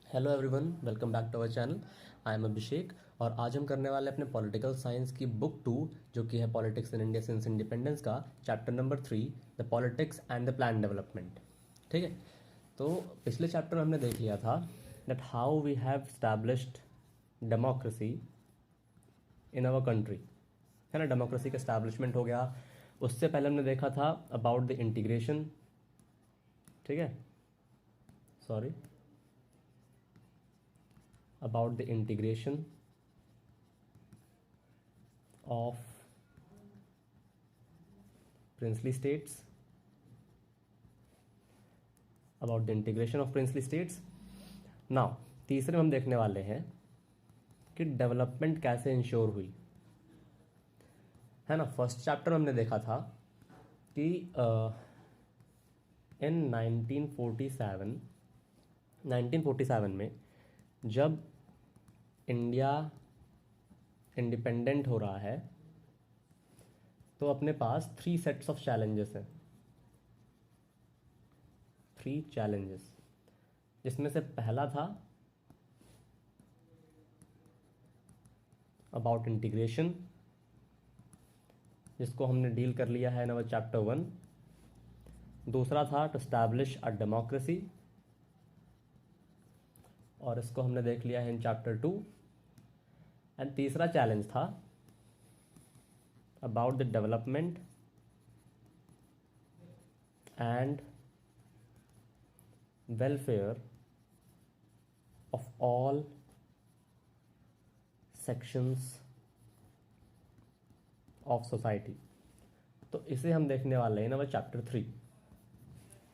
Hello everyone, welcome back to our channel. I am Abhishek और आज हम करने वाले हैं अपने पॉलिटिकल साइंस की बुक 2 जो कि है politics in India since independence का chapter number 3, the politics and the plan development. ठीक है, तो पिछले चैप्टर में हमने देख लिया था that how we have established democracy in our country, है ना। डेमोक्रेसी का स्टैब्लिशमेंट हो गया। उससे पहले हमने देखा था अबाउट द इंटीग्रेशन, ठीक है, sorry, about the integration of princely states, about the integration of princely states. now तीसरे में हम देखने वाले हैं कि डेवलपमेंट कैसे इंश्योर हुई, है ना। फर्स्ट चैप्टर में हमने देखा था कि इन 1947 में जब इंडिया इंडिपेंडेंट हो रहा है तो अपने पास 3 सेट्स ऑफ चैलेंजेस हैं, 3 चैलेंजेस, जिसमें से पहला था अबाउट इंटीग्रेशन, जिसको हमने डील कर लिया है इन अवर चैप्टर 1। दूसरा था टू एस्टैब्लिश अ डेमोक्रेसी, और इसको हमने देख लिया है इन चैप्टर 2। एंड तीसरा चैलेंज था about the development and welfare of all sections of society. तो इसे हम देखने वाले हैं नंबर चैप्टर 3,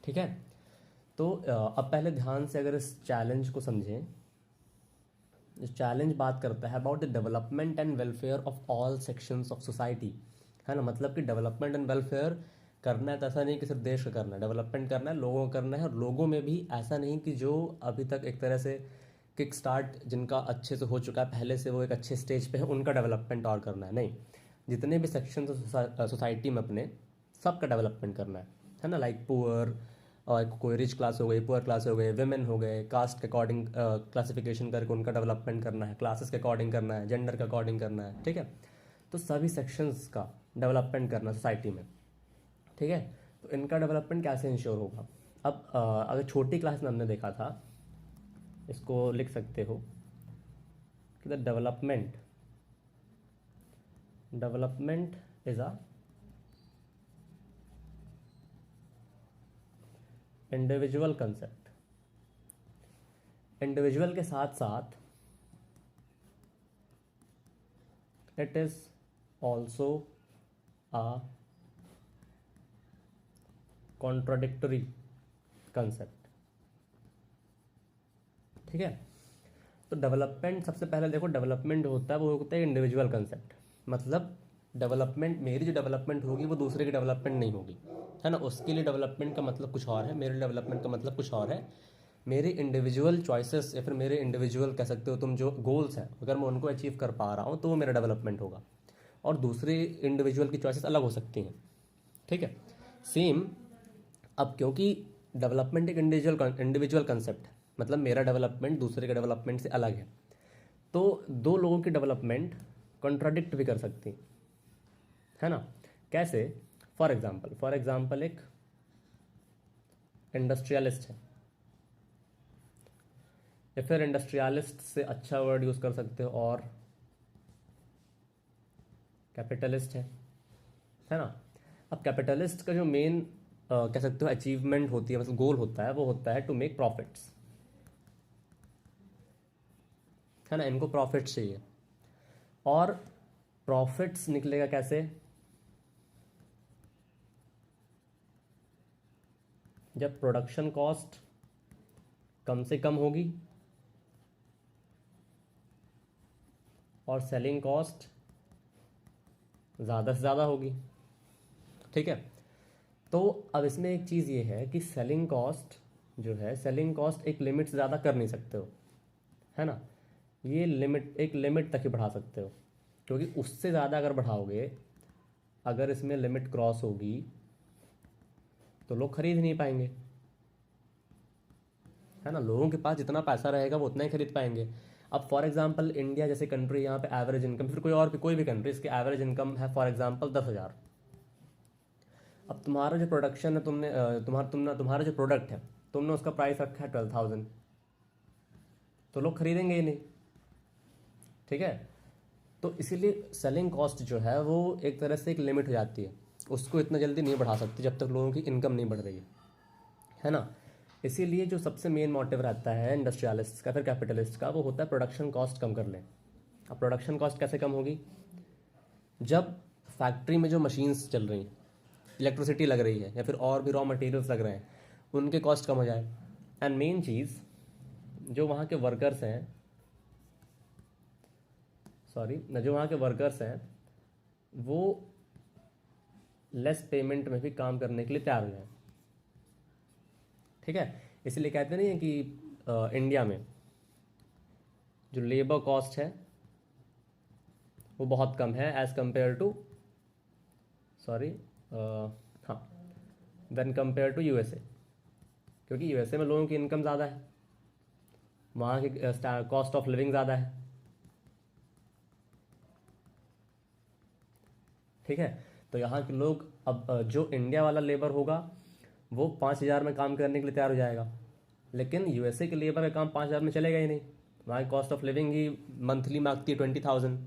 ठीक है। तो अब पहले ध्यान से अगर इस चैलेंज को समझें। इस चैलेंज बात करता है about the development and welfare of all sections of society, है ना। मतलब कि डेवलपमेंट एंड वेलफेयर करना है तो ऐसा नहीं कि सिर्फ देश का करना है, डेवलपमेंट करना है, लोगों का करना है। और लोगों में भी ऐसा नहीं कि जो अभी तक एक तरह से किक स्टार्ट जिनका अच्छे से हो चुका है पहले से, वो एक अच्छे स्टेज पे है, उनका डेवलपमेंट और करना है, नहीं। जितने भी सेक्शन सोसाइटी में अपने सबका डेवलपमेंट करना है ना। लाइक पुअर, और कोई रिच क्लास हो गई, पुअर क्लास हो गए, वेमेन हो गए, कास्ट के अकॉर्डिंग क्लासिफिकेशन करके उनका डेवलपमेंट करना है, क्लासेस के अकॉर्डिंग करना है, जेंडर के अकॉर्डिंग करना है, ठीक है। तो सभी सेक्शंस का डेवलपमेंट करना सोसाइटी में, ठीक है। तो इनका डेवलपमेंट कैसे इंश्योर होगा। अब अगर छोटी क्लास में हमने देखा था, इसको लिख सकते हो कि the development is a individual concept. Individual के साथ साथ it is also a contradictory concept, ठीक है। तो डेवलपमेंट, सबसे पहले देखो, डेवलपमेंट होता है, वो होता है इंडिविजुअल कंसेप्ट। मतलब डेवलपमेंट, मेरी जो डेवलपमेंट होगी वो दूसरे की डेवलपमेंट नहीं होगी, है ना। उसके लिए डेवलपमेंट का मतलब कुछ और है, मेरे डेवलपमेंट का मतलब कुछ और है। मेरे इंडिविजुअल चॉइसेस या फिर मेरे इंडिविजुअल कह सकते हो तुम जो गोल्स हैं, अगर मैं उनको अचीव कर पा रहा हूँ तो वो मेरा डेवलपमेंट होगा। और दूसरे इंडिविजुअल की चॉइसेस अलग हो सकती हैं, ठीक है। सेम, अब क्योंकि डेवलपमेंट एक इंडिविजुअल कंसेप्ट है, मतलब मेरा डेवलपमेंट दूसरे के डेवलपमेंट से अलग है, तो दो लोगों की डेवलपमेंट कॉन्ट्राडिक्ट भी कर सकती है ना। कैसे? फॉर एग्जाम्पल एक इंडस्ट्रियलिस्ट है, या फिर इंडस्ट्रियलिस्ट से अच्छा वर्ड यूज कर सकते हो और कैपिटलिस्ट है ना। अब कैपिटलिस्ट का जो मेन कह सकते हो अचीवमेंट होती है, मतलब गोल होता है, वो होता है टू मेक प्रॉफिट्स, है ना। इनको प्रॉफिट्स चाहिए। और प्रॉफिट्स निकलेगा कैसे? जब प्रोडक्शन कॉस्ट कम से कम होगी और सेलिंग कॉस्ट ज़्यादा से ज़्यादा होगी, ठीक है। तो अब इसमें एक चीज़ ये है कि सेलिंग कॉस्ट जो है, सेलिंग कॉस्ट एक लिमिट से ज़्यादा कर नहीं सकते हो, है ना। ये लिमिट, एक लिमिट तक ही बढ़ा सकते हो, क्योंकि उससे ज़्यादा अगर बढ़ाओगे, अगर इसमें लिमिट क्रॉस होगी तो लोग खरीद नहीं पाएंगे, है ना, लोगों के पास जितना पैसा रहेगा वो उतना ही खरीद पाएंगे। अब फॉर एग्जांपल इंडिया जैसे कंट्री, यहाँ पे एवरेज इनकम, फिर कोई भी कंट्री, इसकी एवरेज इनकम है फॉर एग्जांपल 10,000। अब तुम्हारा जो प्रोडक्शन है, तुम्हारा जो प्रोडक्ट है, तुमने उसका प्राइस रखा है 12,000, तो लोग खरीदेंगे ही नहीं। ठीक है, तो इसीलिए सेलिंग कॉस्ट जो है वो एक तरह से एक लिमिट हो जाती है, उसको इतना जल्दी नहीं बढ़ा सकती जब तक लोगों की इनकम नहीं बढ़ रही है ना। इसीलिए जो सबसे मेन मोटिव रहता है इंडस्ट्रियलिस्ट का, फिर कैपिटलिस्ट का, वो होता है प्रोडक्शन कॉस्ट कम कर लें। अब प्रोडक्शन कॉस्ट कैसे कम होगी? जब फैक्ट्री में जो मशीन्स चल रही हैं, इलेक्ट्रिसिटी लग रही है, या फिर और भी रॉ मटेरियल्स लग रहे हैं, उनके कॉस्ट कम हो जाए। एंड मेन चीज़, जो वहाँ के वर्कर्स हैं, वो लेस पेमेंट में भी काम करने के लिए तैयार हो जाए। ठीक है, इसलिए कहते नहीं है कि इंडिया में जो लेबर कॉस्ट है वो बहुत कम है एज कंपेयर टू हाँ देन कंपेयर टू यूएसए, क्योंकि यूएसए में लोगों की इनकम ज़्यादा है, वहाँ की कॉस्ट ऑफ लिविंग ज़्यादा है। ठीक है, तो यहाँ के लोग, अब जो इंडिया वाला लेबर होगा वो 5,000 में काम करने के लिए तैयार हो जाएगा, लेकिन यूएसए के लेबर का काम 5,000 में चलेगा ही नहीं, वहाँ की cost of living he monthly मांगती है 20,000।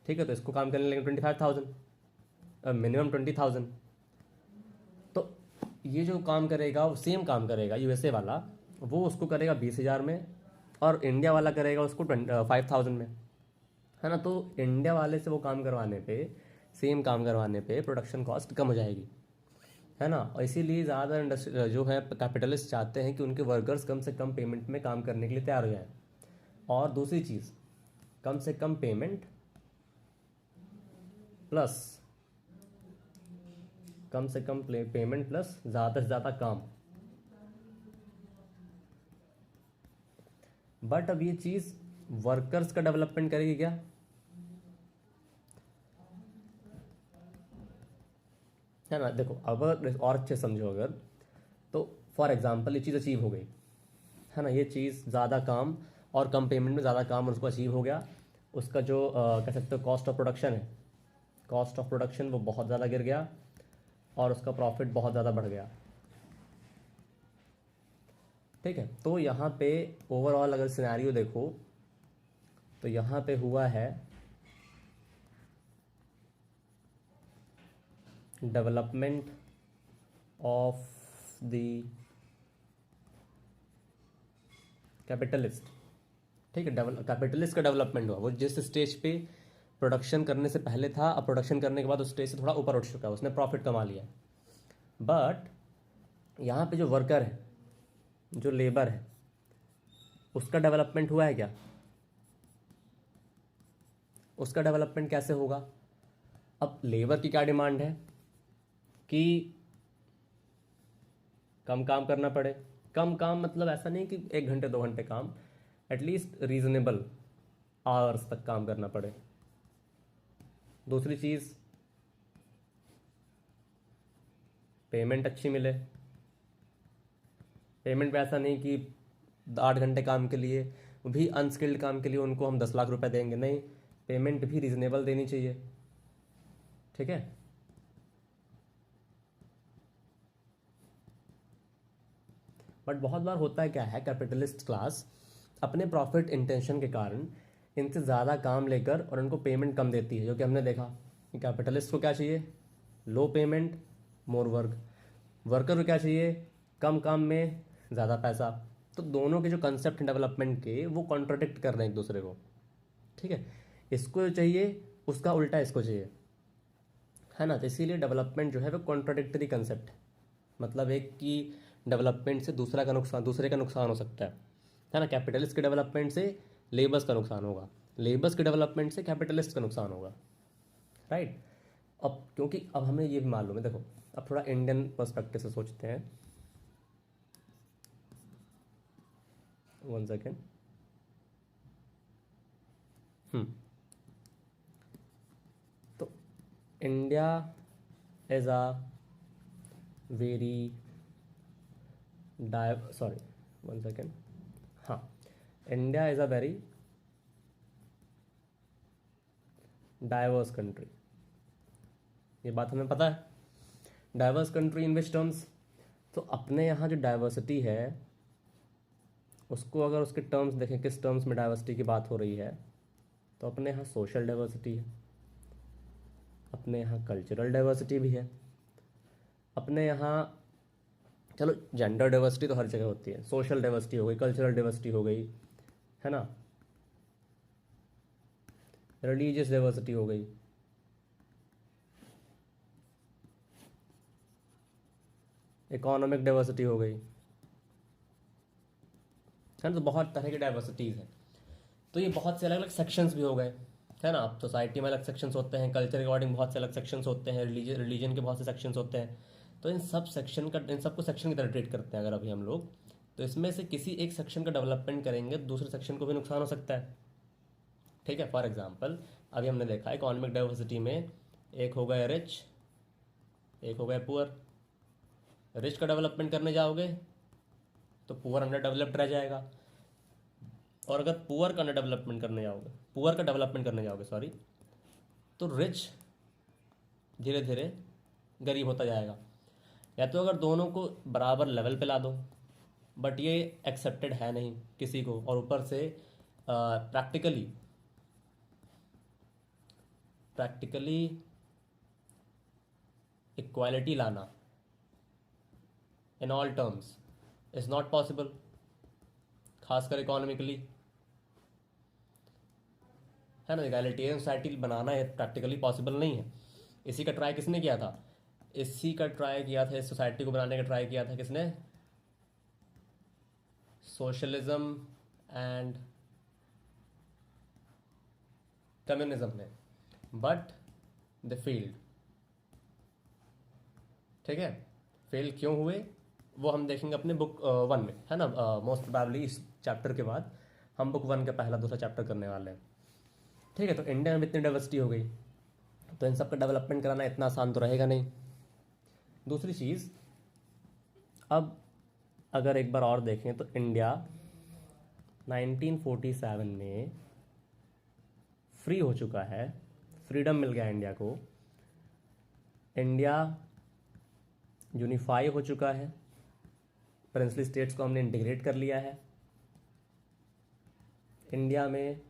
ठीक है, तो इसको काम करने लगे 25,000, मिनिमम 20,000। तो ये जो काम करेगा वो सेम काम करेगा यूएसए वाला, वो उसको करेगा 20,000 में, और इंडिया वाला करेगा उसको 5,000 में, है ना। तो इंडिया वाले से वो काम करवाने पे, सेम काम करवाने पे प्रोडक्शन कॉस्ट कम हो जाएगी, है ना। और इसीलिए ज़्यादा इंडस्ट्री जो है कैपिटलिस्ट चाहते हैं कि उनके वर्कर्स कम से कम पेमेंट में काम करने के लिए तैयार हो जाएं। और दूसरी चीज़, कम से कम पेमेंट प्लस ज़्यादा से ज़्यादा काम। बट अब ये चीज़ वर्कर्स का डेवलपमेंट करेगी क्या? है ना। देखो, अब और अच्छे समझो अगर, तो फॉर एग्जांपल ये चीज़ अचीव हो गई, है ना, ये चीज़ ज़्यादा काम और कम पेमेंट में ज़्यादा काम उसको अचीव हो गया। उसका जो कह सकते हो कॉस्ट ऑफ प्रोडक्शन है, कॉस्ट ऑफ प्रोडक्शन वो बहुत ज़्यादा गिर गया और उसका प्रॉफिट बहुत ज़्यादा बढ़ गया। ठीक है, तो यहाँ पे ओवरऑल अगर सिनेरियो देखो तो यहाँ पे हुआ है डेवलपमेंट ऑफ द कैपिटलिस्ट। ठीक है, कैपिटलिस्ट का डेवलपमेंट हुआ, वो जिस स्टेज पे प्रोडक्शन करने से पहले था, अब प्रोडक्शन करने के बाद उस स्टेज से थोड़ा ऊपर उठ चुका है, उसने प्रॉफिट कमा लिया। बट यहाँ पे जो वर्कर है, जो लेबर है, उसका डेवलपमेंट हुआ है क्या? उसका डेवलपमेंट कैसे होगा? अब लेबर की क्या डिमांड है कि कम काम करना पड़े। कम काम मतलब ऐसा नहीं कि 1 घंटे 2 घंटे काम, एटलीस्ट रीजनेबल आवर्स तक काम करना पड़े। दूसरी चीज़, पेमेंट अच्छी मिले। पेमेंट वैसा नहीं कि 8 घंटे काम के लिए, वो भी अनस्किल्ड काम के लिए उनको हम 10 लाख रुपए देंगे, नहीं, पेमेंट भी रीजनेबल देनी चाहिए। ठीक है, बट बहुत बार होता है क्या है, कैपिटलिस्ट क्लास अपने प्रॉफिट इंटेंशन के कारण इनसे ज़्यादा काम लेकर और उनको पेमेंट कम देती है, जो कि हमने देखा कि कैपिटलिस्ट को क्या चाहिए, लो पेमेंट मोर वर्क, वर्कर को क्या चाहिए, कम काम में ज़्यादा पैसा। तो दोनों के जो कंसेप्ट डेवलपमेंट के, वो कॉन्ट्राडिक्ट कर रहे हैं एक दूसरे को। ठीक है, इसको जो चाहिए उसका उल्टा इसको चाहिए, है ना। तो इसीलिए डेवलपमेंट जो है वो कॉन्ट्राडिक्टरी कंसेप्ट है, मतलब एक की डेवलपमेंट से दूसरे का नुकसान हो सकता है ना। कैपिटलिस्ट के डेवलपमेंट से लेबर्स का नुकसान होगा, लेबर्स के डेवलपमेंट से कैपिटलिस्ट का नुकसान होगा, राइट। अब क्योंकि अब हमें ये भी मालूम है, देखो अब थोड़ा इंडियन पर्सपेक्टिव से सोचते हैं, 1 सेकेंड। तो India is a very 1 second, हाँ, India is a very diverse country, ये बात हमें पता है। Diverse country in which terms, तो अपने यहाँ जो डाइवर्सिटी है उसको अगर उसके टर्म्स देखें, किस टर्म्स में डाइवर्सिटी की बात हो रही है, तो अपने यहाँ सोशल डाइवर्सिटी है, अपने यहाँ कल्चरल डाइवर्सिटी भी है, अपने यहाँ चलो जेंडर डाइवर्सिटी तो हर जगह होती है, सोशल डाइवर्सिटी हो गई, कल्चरल डाइवर्सिटी हो गई, है ना, रिलीजियस डाइवर्सिटी हो गई, इकोनॉमिक डाइवर्सिटी हो गई, है ना। तो बहुत तरह की डाइवर्सिटीज़ हैं। तो ये बहुत से अलग अलग सेक्शंस भी हो गए, है ना। अब सोसाइटी में अलग सेक्शंस होते हैं, कल्चर के अकॉर्डिंग बहुत से अलग सेक्शंस होते हैं, रिलीजन के बहुत से सेक्शंस होते हैं। तो इन सबको सेक्शन की तरह ट्रीट करते हैं अगर अभी हम लोग। तो इसमें से किसी एक सेक्शन का डेवलपमेंट करेंगे दूसरे सेक्शन को भी नुकसान हो सकता है, ठीक है। फॉर एग्जाम्पल अभी हमने देखा इकोनॉमिक डाइवर्सिटी में एक हो गया रिच, एक हो गया पुअर। रिच का डेवलपमेंट करने जाओगे तो पुअर अंडर डेवलप्ड रह जाएगा, और अगर पुअर का डेवलपमेंट करने जाओगे सॉरी, तो रिच धीरे धीरे गरीब होता जाएगा। या तो अगर दोनों को बराबर लेवल पे ला दो, बट ये एक्सेप्टेड है नहीं किसी को, और ऊपर से प्रैक्टिकली इक्वालिटी लाना in all terms is not possible, खासकर इकोनॉमिकली, है ना। इक्वालिटेरियन सोसाइटी बनाना है प्रैक्टिकली पॉसिबल नहीं है। इसी का ट्राई किसने किया था, इस सोसाइटी को बनाने का ट्राई किया था किसने, सोशलिज्म एंड कम्युनिज्म ने, बट द फेल्ड, ठीक है। फेल क्यों हुए वो हम देखेंगे अपने बुक 1 में, है ना। मोस्ट प्रोबेबली इस चैप्टर के बाद हम बुक 1 का पहला दूसरा चैप्टर करने वाले हैं, ठीक है। तो इंडिया में इतनी डाइवर्सिटी हो गई, तो इन सब का डेवलपमेंट कराना इतना आसान तो रहेगा नहीं। दूसरी चीज़, अब अगर एक बार और देखें तो इंडिया 1947 में फ्री हो चुका है, फ्रीडम मिल गया इंडिया को, इंडिया यूनिफाई हो चुका है, प्रिंसली स्टेट्स को हमने इंटीग्रेट कर लिया है, इंडिया में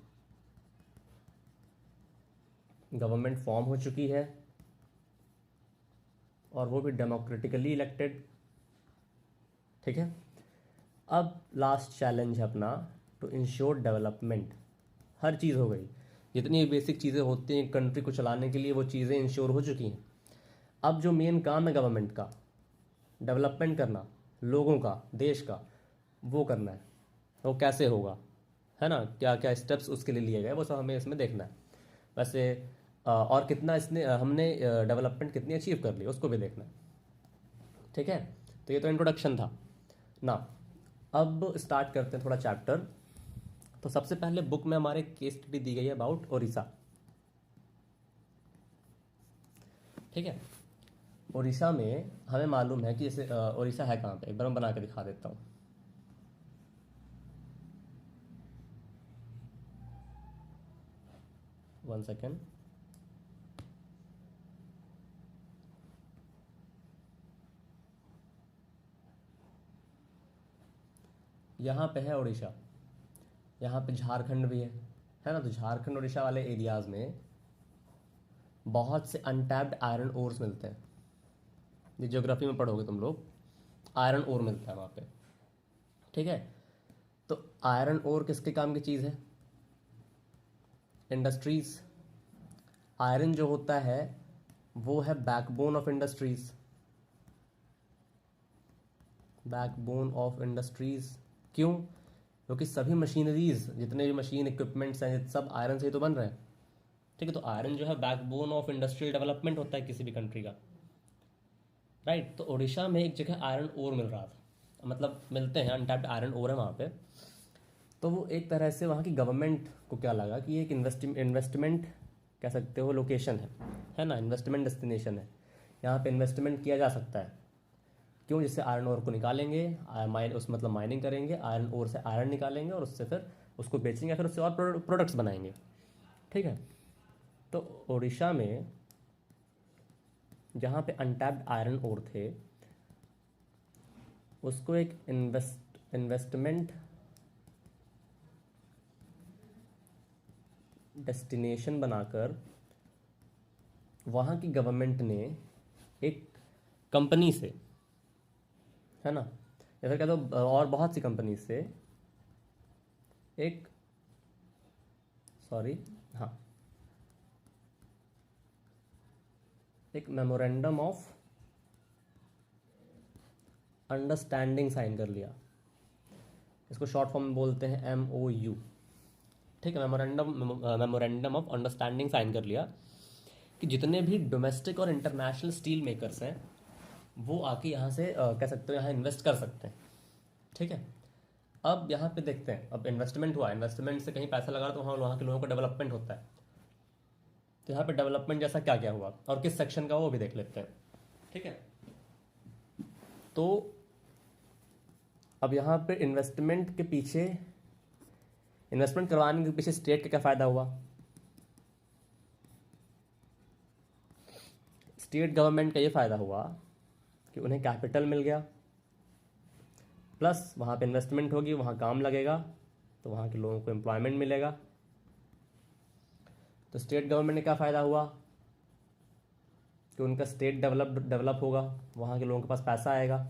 गवर्नमेंट फॉर्म हो चुकी है, और वो भी डेमोक्रेटिकली इलेक्टेड, ठीक है। अब लास्ट चैलेंज है अपना टू इंश्योर डेवलपमेंट, हर चीज़ हो गई, जितनी बेसिक चीज़ें होती हैं कंट्री को चलाने के लिए वो चीज़ें इंश्योर हो चुकी हैं। अब जो मेन काम है गवर्नमेंट का, डेवलपमेंट करना लोगों का, देश का, वो करना है। वो कैसे होगा, है ना, क्या क्या स्टेप्स उसके लिए लिए गए, वो सब हमें इसमें देखना है। वैसे और कितना इसने हमने डेवलपमेंट कितनी अचीव कर ली उसको भी देखना है, ठीक है। तो ये तो इंट्रोडक्शन था ना। अब स्टार्ट करते हैं थोड़ा चैप्टर। तो सबसे पहले बुक में हमारे केस स्टडी दी गई है अबाउट उड़ीसा, ठीक है। उड़ीसा में हमें मालूम है कि जैसे उड़ीसा है कहाँ पे, एक बार मैं बना के दिखा देता हूँ। वन सेकेंड, यहाँ पे है उड़ीसा, यहाँ पे झारखंड भी है ना। तो झारखंड उड़ीसा वाले एरियाज़ में बहुत से अनटैप्ड आयरन ओर्स मिलते हैं, ये ज्योग्राफी में पढ़ोगे तुम लोग, आयरन ओर मिलता है वहाँ पे, ठीक है। तो आयरन ओर किसके काम की चीज़ है, इंडस्ट्रीज़। आयरन जो होता है वो है backbone of industries, backbone of industries. क्यों, क्योंकि सभी मशीनरीज, जितने भी मशीन इक्विपमेंट्स हैं सब आयरन से ही तो बन रहे हैं, ठीक है। तो आयरन जो है बैकबोन ऑफ इंडस्ट्रियल डेवलपमेंट होता है किसी भी कंट्री का, राइट। तो उड़ीसा में एक जगह आयरन ओर मिल रहा था, मतलब मिलते हैं, अनटैप्ड आयरन ओर है वहाँ पे। तो वो एक तरह से वहाँ की गवर्नमेंट को क्या लगा कि एक इन्वेस्टमेंट कह सकते हो लोकेशन है ना, इन्वेस्टमेंट डेस्टिनेशन है, यहाँ पे इन्वेस्टमेंट किया जा सकता है। क्यों? जिससे आयरन ओर को निकालेंगे, उस मतलब माइनिंग करेंगे, आयरन ओर से आयरन निकालेंगे और उससे फिर उसको बेचेंगे, फिर उससे और प्रोडक्ट्स बनाएंगे। ठीक है। तो उड़ीसा में जहाँ पे अनटैप्ड आयरन ओर थे, उसको एक इन्वेस्टमेंट डेस्टिनेशन बनाकर वहाँ की गवर्नमेंट ने एक कंपनी से, है ना, या फिर कह दो और बहुत सी कंपनी से एक, सॉरी, हाँ, एक मेमोरेंडम ऑफ अंडरस्टैंडिंग साइन कर लिया। इसको शॉर्ट फॉर्म में बोलते हैं MOU। ठीक है, मेमोरेंडम ऑफ अंडरस्टैंडिंग साइन कर लिया कि जितने भी डोमेस्टिक और इंटरनेशनल स्टील मेकर्स हैं वो आके यहाँ से कह सकते हो यहाँ इन्वेस्ट कर सकते हैं। ठीक है। अब यहाँ पे देखते हैं, अब इन्वेस्टमेंट हुआ, इन्वेस्टमेंट से कहीं पैसा लगा तो वहाँ के लोगों का डेवलपमेंट होता है। तो यहाँ पे डेवलपमेंट जैसा क्या क्या हुआ और किस सेक्शन का वो भी देख लेते हैं। ठीक है। तो अब यहाँ पे इन्वेस्टमेंट के पीछे, इन्वेस्टमेंट करवाने के पीछे स्टेट का क्या फ़ायदा हुआ? स्टेट गवर्नमेंट का ये फ़ायदा हुआ कि उन्हें कैपिटल मिल गया, प्लस वहाँ पे इन्वेस्टमेंट होगी, वहाँ काम लगेगा, तो वहाँ के लोगों को एम्प्लॉयमेंट मिलेगा। तो स्टेट गवर्नमेंट ने क्या फ़ायदा हुआ कि उनका स्टेट डेवलप होगा, वहाँ के लोगों के पास पैसा आएगा।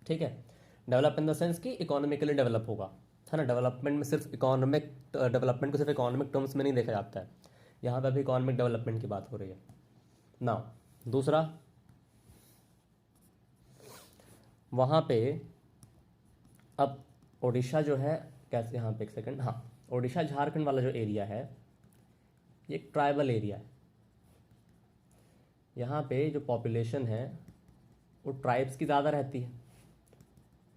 ठीक है। डेवलप इन द सेंस कि इकोनॉमिकली डेवलप होगा, है ना। डेवलपमेंट में सिर्फ इकोनॉमिक डेवलपमेंट को सिर्फ इकोनॉमिक टर्म्स में नहीं देखा जाता है, यहाँ पे भी इकोनॉमिक डेवलपमेंट की बात हो रही है ना। दूसरा, वहाँ पे अब ओडिशा जो है, कैसे, यहाँ पे एक सेकंड, हाँ, ओडिशा झारखंड वाला जो एरिया है ये एक ट्राइबल एरिया है। यहाँ पे जो पॉपुलेशन है वो ट्राइब्स की ज़्यादा रहती है,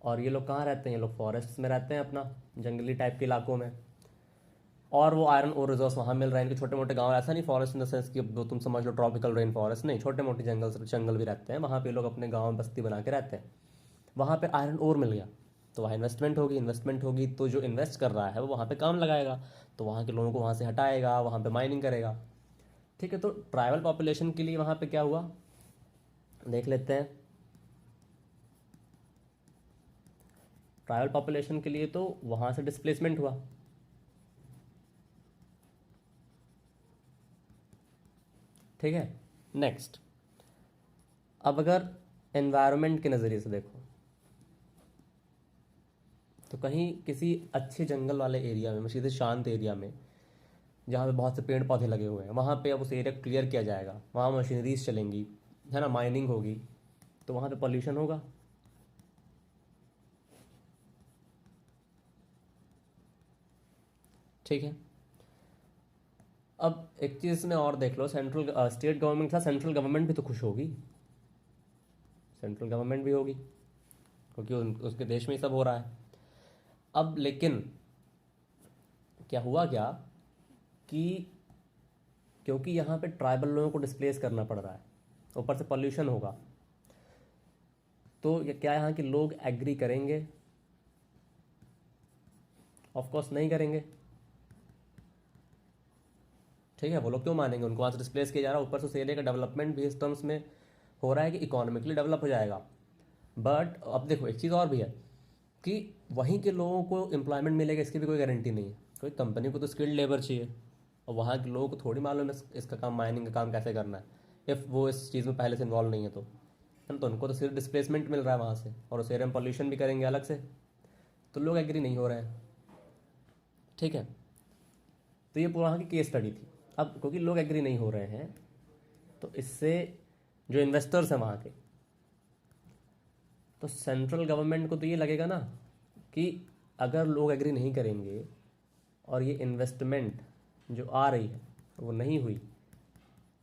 और ये लोग कहाँ रहते हैं? ये लोग फॉरेस्ट्स में रहते हैं, अपना जंगली टाइप के इलाकों में, और वो आयरन और रिजर्व्स वहाँ मिल रहे हैं। इनके छोटे मोटे गांव, ऐसा नहीं फॉरेस्ट इन द सेंस कि अब तुम समझ लो ट्रॉपिकल रेन फॉरेस्ट, नहीं, छोटे मोटे जंगल भी रहते हैं वहाँ पे। लोग अपने गाँव में बस्ती बना के रहते हैं, वहाँ पे आयरन ओर मिल गया तो वहाँ इन्वेस्टमेंट होगी तो जो इन्वेस्ट कर रहा है वो वहाँ पे काम लगाएगा, तो वहाँ के लोगों को वहाँ से हटाएगा, वहाँ पे माइनिंग करेगा। ठीक है। तो ट्राइबल पॉपुलेशन के लिए वहाँ पे क्या हुआ देख लेते हैं। ट्राइबल पॉपुलेशन के लिए तो वहाँ से डिस्प्लेसमेंट हुआ। ठीक है। नेक्स्ट, अब अगर एनवायरनमेंट के नज़रिए से देखो तो कहीं किसी अच्छे जंगल वाले एरिया में, सीधे शांत एरिया में जहाँ पे बहुत से पेड़ पौधे लगे हुए हैं, वहाँ पे अब उस एरिया क्लियर किया जाएगा, वहाँ मशीनरीज चलेंगी, है ना, माइनिंग होगी, तो वहाँ पे पॉल्यूशन होगा। ठीक है। अब एक चीज़ में और देख लो, स्टेट गवर्नमेंट था, सेंट्रल गवर्नमेंट भी तो खुश होगी, सेंट्रल गवर्नमेंट भी होगी, क्योंकि उसके देश में ही सब हो रहा है। अब लेकिन क्या हुआ क्या कि क्योंकि यहाँ पे ट्राइबल लोगों को डिस्प्लेस करना पड़ रहा है, ऊपर से पॉल्यूशन होगा, तो ये क्या यहाँ के लोग एग्री करेंगे? ऑफ कोर्स नहीं करेंगे। ठीक है। वो लोग क्यों मानेंगे? उनको वहाँ से डिस्प्लेस किया जा रहा है, ऊपर से उस एरिया का डेवलपमेंट भी इस टर्म्स में हो रहा है कि इकोनॉमिकली डेवलप हो जाएगा। बट अब देखो एक चीज़ और भी है कि वहीं के लोगों को एम्प्लॉयमेंट मिलेगा, इसकी भी कोई गारंटी नहीं है। कोई कंपनी को तो स्किल्ड लेबर चाहिए, और वहाँ के लोगों को थोड़ी मालूम है इसका काम, माइनिंग का काम कैसे करना है, इफ़ वो इस चीज़ में पहले से इन्वॉल्व नहीं है तो, है ना। तो उनको तो सिर्फ डिस्प्लेसमेंट मिल रहा है वहाँ से, और उस एरिया में पॉल्यूशन भी करेंगे अलग से, तो लोग एग्री नहीं हो रहे हैं। ठीक है। तो ये वहाँ की केस स्टडी थी। अब क्योंकि लोग एग्री नहीं हो रहे हैं, तो इससे जो इन्वेस्टर्स हैं वहाँ के, तो सेंट्रल गवर्नमेंट को तो ये लगेगा ना कि अगर लोग एग्री नहीं करेंगे और ये इन्वेस्टमेंट जो आ रही है वो नहीं हुई,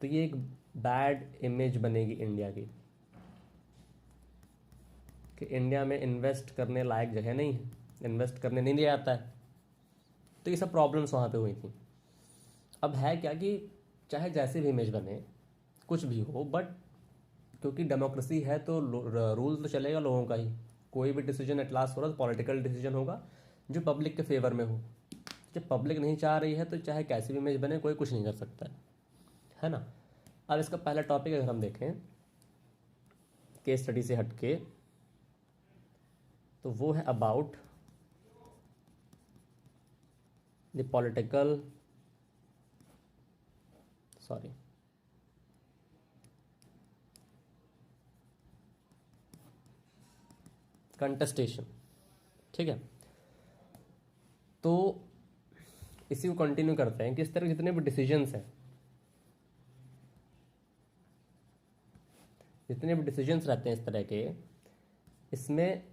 तो ये एक बैड इमेज बनेगी इंडिया की, कि इंडिया में इन्वेस्ट करने लायक जगह नहीं है, इन्वेस्ट करने नहीं दिया जाता है। तो ये सब प्रॉब्लम्स वहाँ पे हुई थी। अब है क्या कि चाहे जैसे भी इमेज बने, कुछ भी हो, बट क्योंकि डेमोक्रेसी है तो रूल तो चलेगा लोगों का ही। कोई भी डिसीजन एट लास्ट हो रहा है तो पॉलिटिकल डिसीजन होगा जो पब्लिक के फेवर में हो। जब पब्लिक नहीं चाह रही है तो चाहे कैसी भी इमेज बने कोई कुछ नहीं कर सकता है ना। अब इसका पहला टॉपिक अगर हम देखें केस स्टडी से हटके, तो वो है अबाउट द पॉलिटिकल कंटेस्टेशन। ठीक है, तो इसी को कंटिन्यू करते हैं कि इस तरह के जितने भी डिसीजंस हैं, जितने भी डिसीजंस रहते हैं इस तरह के, इसमें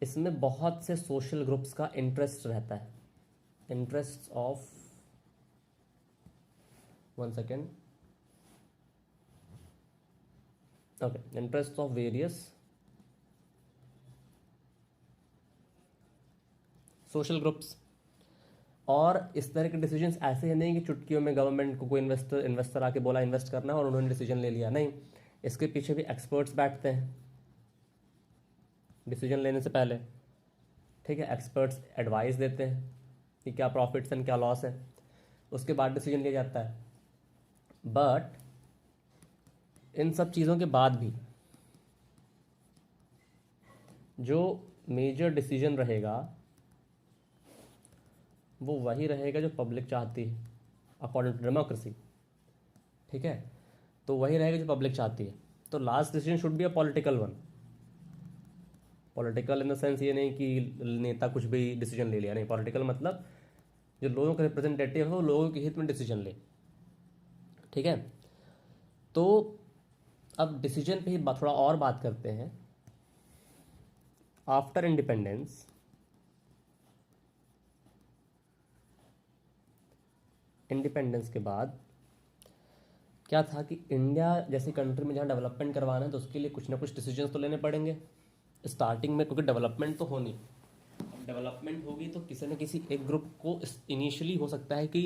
इसमें बहुत से सोशल ग्रुप्स का इंटरेस्ट रहता है। Interest of, one second, okay, interest of various social groups. और इस तरह के डिसीजंस ऐसे ही नहीं कि चुटकियों में गवर्नमेंट को कोई इन्वेस्टर आके बोला इन्वेस्ट करना और उन्होंने डिसीजन ले लिया, नहीं। इसके पीछे भी एक्सपर्ट्स बैठते हैं डिसीजन लेने से पहले। ठीक है, एक्सपर्ट्स एडवाइस देते हैं कि क्या प्रॉफिट्स एंड क्या लॉस है, उसके बाद डिसीजन लिया जाता है। बट इन सब चीज़ों के बाद भी जो मेजर डिसीजन रहेगा वो वही रहेगा जो पब्लिक चाहती है अकॉर्डिंग टू डेमोक्रेसी। ठीक है, तो वही रहेगा जो पब्लिक चाहती है। तो last decision should be a political one. Political in the sense ये नहीं कि नेता कुछ भी डिसीजन ले लिया, नहीं। पॉलिटिकल मतलब जो लोगों का रिप्रेजेंटेटिव है वो लोगों के हित में डिसीजन ले। ठीक है, तो अब डिसीजन पे ही थोड़ा और बात करते हैं। आफ्टर इंडिपेंडेंस के बाद क्या था कि इंडिया जैसी कंट्री में जहाँ डेवलपमेंट करवाना है तो उसके लिए कुछ ना कुछ डिसीजंस तो लेने पड़ेंगे स्टार्टिंग में, क्योंकि डेवलपमेंट तो होनी। डेवलपमेंट होगी तो किसी न किसी एक ग्रुप को इनिशियली हो सकता है कि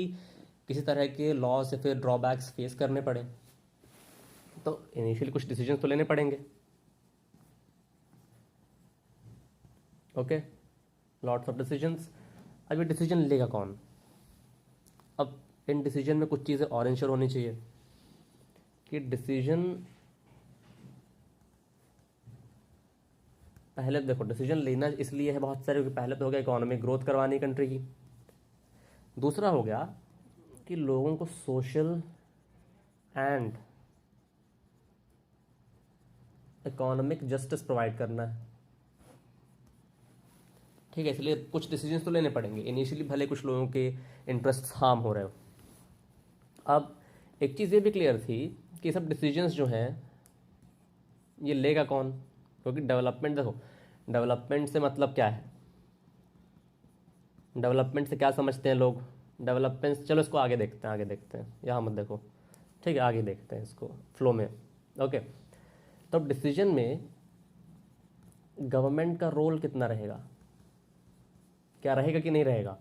किसी तरह के लॉस या फिर ड्रॉबैक्स फेस करने पड़े, तो इनिशियली कुछ डिसीजंस तो लेने पड़ेंगे। Okay, lots of decisions. अब ये डिसीजन लेगा कौन? अब इन डिसीजन में कुछ चीज़ें और इंश्योर होनी चाहिए कि डिसीजन, पहले देखो डिसीजन लेना इसलिए है बहुत सारे, क्योंकि पहले तो हो गया इकोनॉमिक ग्रोथ करवानी कंट्री की। दूसरा हो गया कि लोगों को social and economic justice provide करना है। ठीक है, इसलिए कुछ डिसीजंस तो लेने पड़ेंगे इनिशियली, भले कुछ लोगों के इंटरेस्ट हार्म हो रहे हो। अब एक चीज़ ये भी क्लियर थी कि सब डिसीजंस जो हैं ये लेगा कौन, क्योंकि डेवलपमेंट, देखो डेवलपमेंट से मतलब क्या है, डेवलपमेंट से क्या समझते हैं लोग। डेवलपमेंट, चलो इसको आगे देखते हैं, यहाँ मत देखो। ठीक है, आगे देखते हैं इसको फ्लो में। ओके, तो डिसीजन में गवर्नमेंट का रोल कितना रहेगा, क्या रहेगा कि नहीं रहेगा।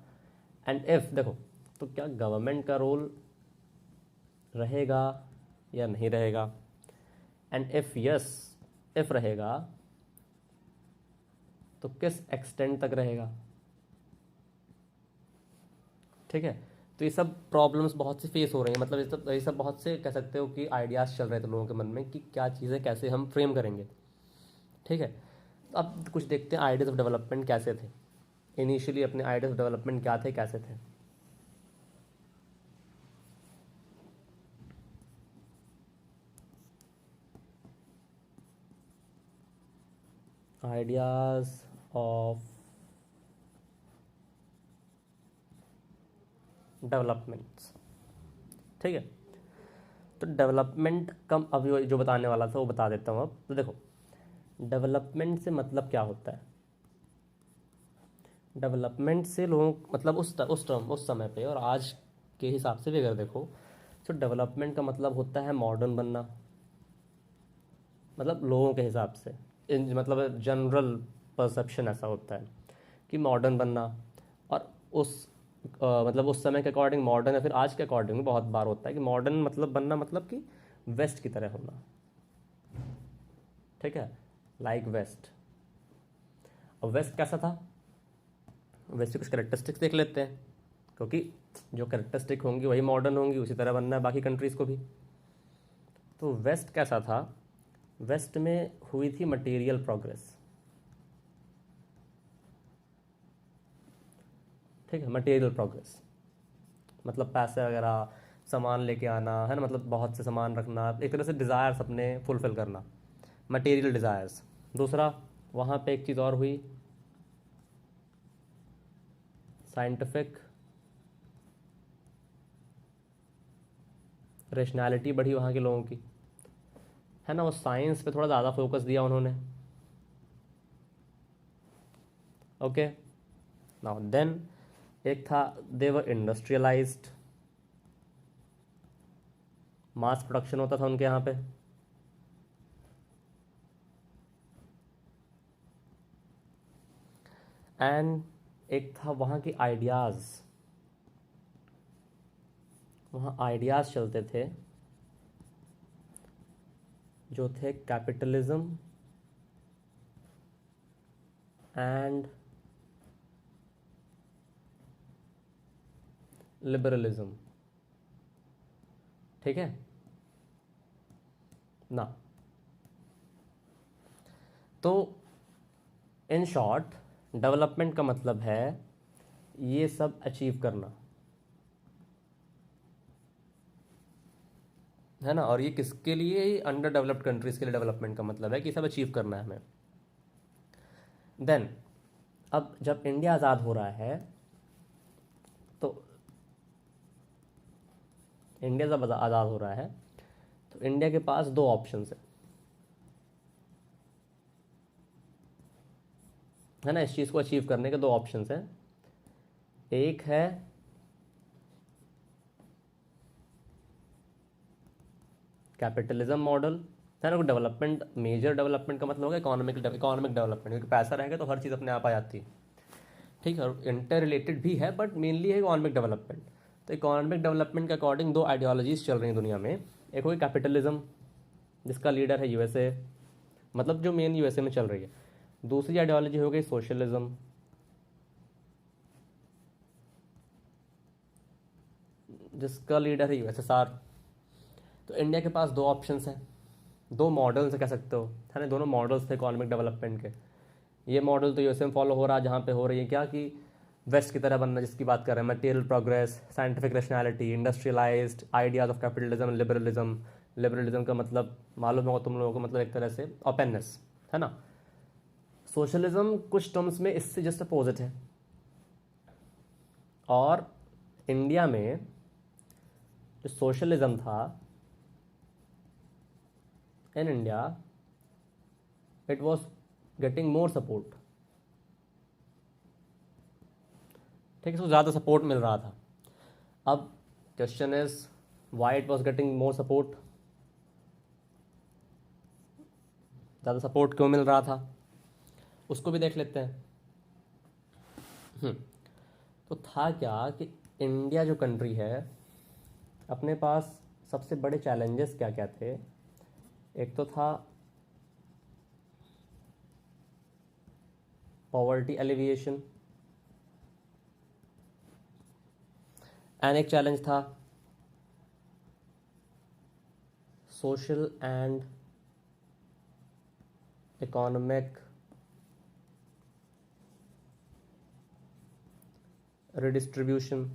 एंड इफ, देखो तो क्या गवर्नमेंट का रोल रहेगा या नहीं रहेगा। एंड इफ यस, इफ रहेगा तो किस एक्सटेंट तक रहेगा। ठीक है, तो ये सब प्रॉब्लम्स बहुत सी फेस हो रही हैं, मतलब ये सब बहुत से कह सकते हो कि आइडियाज़ चल रहे थे लोगों के मन में कि क्या चीज़ें कैसे हम फ्रेम करेंगे। ठीक है, तो अब कुछ देखते हैं आइडियाज़ ऑफ डेवलपमेंट कैसे थे इनिशियली, अपने आइडियाज़ ऑफ डेवलपमेंट क्या थे, कैसे थे। Ideas of developments. ठीक है, तो डेवलपमेंट कम, अभी जो बताने वाला था वो बता देता हूँ अब। तो देखो डेवलपमेंट से मतलब क्या होता है। डेवलपमेंट से लोगों, मतलब उस समय पे और आज के हिसाब से भी अगर देखो तो डेवलपमेंट का मतलब होता है मॉडर्न बनना, मतलब लोगों के हिसाब से, मतलब जनरल परसेप्शन ऐसा होता है कि मॉडर्न बनना। और मतलब उस समय के अकॉर्डिंग मॉडर्न या फिर आज के अकॉर्डिंग बहुत बार होता है कि मॉडर्न मतलब बनना, मतलब कि वेस्ट की तरह होना, ठीक है, लाइक वेस्ट। अब वेस्ट कैसा था, वेस्ट की कुछ करेक्टरिस्टिक्स देख लेते हैं, क्योंकि जो करेक्टरिस्टिक होंगी वही मॉडर्न होंगी, उसी तरह बनना है बाकी कंट्रीज़ को भी। तो वेस्ट कैसा था, वेस्ट में हुई थी मटेरियल प्रोग्रेस, ठीक है, मटेरियल प्रोग्रेस मतलब पैसे वगैरह, सामान लेके आना, है ना, मतलब बहुत से सामान रखना, एक तरह से डिज़ायर्स अपने फुलफिल करना, मटेरियल डिज़ायर्स। दूसरा, वहाँ पे एक चीज़ और हुई, साइंटिफिक रेशनैलिटी बढ़ी वहाँ के लोगों की, है ना, वो साइंस पे थोड़ा ज़्यादा फोकस दिया उन्होंने। ओके, नाउ देन एक था, दे वर इंडस्ट्रियलाइज्ड, मास प्रोडक्शन होता था उनके यहाँ पे। एंड एक था वहाँ की आइडियाज़, वहाँ आइडियाज़ चलते थे जो थे कैपिटलिज्म एंड लिबरलिज्म, ठीक है ना। तो इन शॉर्ट, डेवलपमेंट का मतलब है ये सब अचीव करना, है ना, और ये किसके लिए, अंडर डेवलप्ड कंट्रीज़ के लिए डेवलपमेंट का मतलब है कि सब अचीव करना है हमें। देन अब जब इंडिया आज़ाद हो रहा है, तो इंडिया जब आज़ाद हो रहा है तो इंडिया के पास दो ऑप्शंस है ना, इस चीज़ को अचीव करने के दो ऑप्शंस हैं। एक है कैपिटलिज्म मॉडल, है ना, डेवलपमेंट, मेजर डेवलपमेंट का मतलब होगा इकोनॉमिक डेवलपमेंट, क्योंकि पैसा रहेगा तो हर चीज़ अपने आप आ जाती है, ठीक है, और इंटर रिलेटेड भी है, बट मेनली है इकोनॉमिक डेवलपमेंट। तो इकोनॉमिक डेवलपमेंट के अकॉर्डिंग दो आइडियोलॉजीज चल रही हैं दुनिया में। एक होगी कैपिटलिज्म, जिसका लीडर है यूएसए, मतलब जो मेन यूएसए में चल रही है। दूसरी आइडियोलॉजी हो गई सोशलिज्म, जिसका लीडर है यूएसएसआर। तो इंडिया के पास दो ऑप्शंस हैं, दो मॉडल्स कह सकते हो, है ना, दोनों मॉडल्स थे इकोनॉमिक डेवलपमेंट के। ये मॉडल तो यूएसए में फॉलो हो रहा है, जहाँ पे हो रही है क्या कि वेस्ट की तरह बनना, जिसकी बात कर रहे हैं, material progress, scientific rationality, industrialised, ideas of capitalism, liberalism. Liberalism का मतलब मालूम होगा तुम लोगों को, मतलब एक तरह से ओपननेस, है ना। सोशलिज्म कुछ टर्म्स में इससे जस्ट अपोजिट है। और इंडिया में जो सोशलिज्म था, in India it was getting more support, ठीक है, इसको ज़्यादा सपोर्ट मिल रहा था। अब question is why it was getting more support, ज़्यादा सपोर्ट क्यों मिल रहा था, उसको भी देख लेते हैं। तो था क्या कि इंडिया जो कंट्री है, अपने पास सबसे बड़े चैलेंजेस क्या क्या थे। एक तो था पॉवर्टी एलिविएशन, एंड एक चैलेंज था सोशल एंड इकोनॉमिक रिडिस्ट्रीब्यूशन।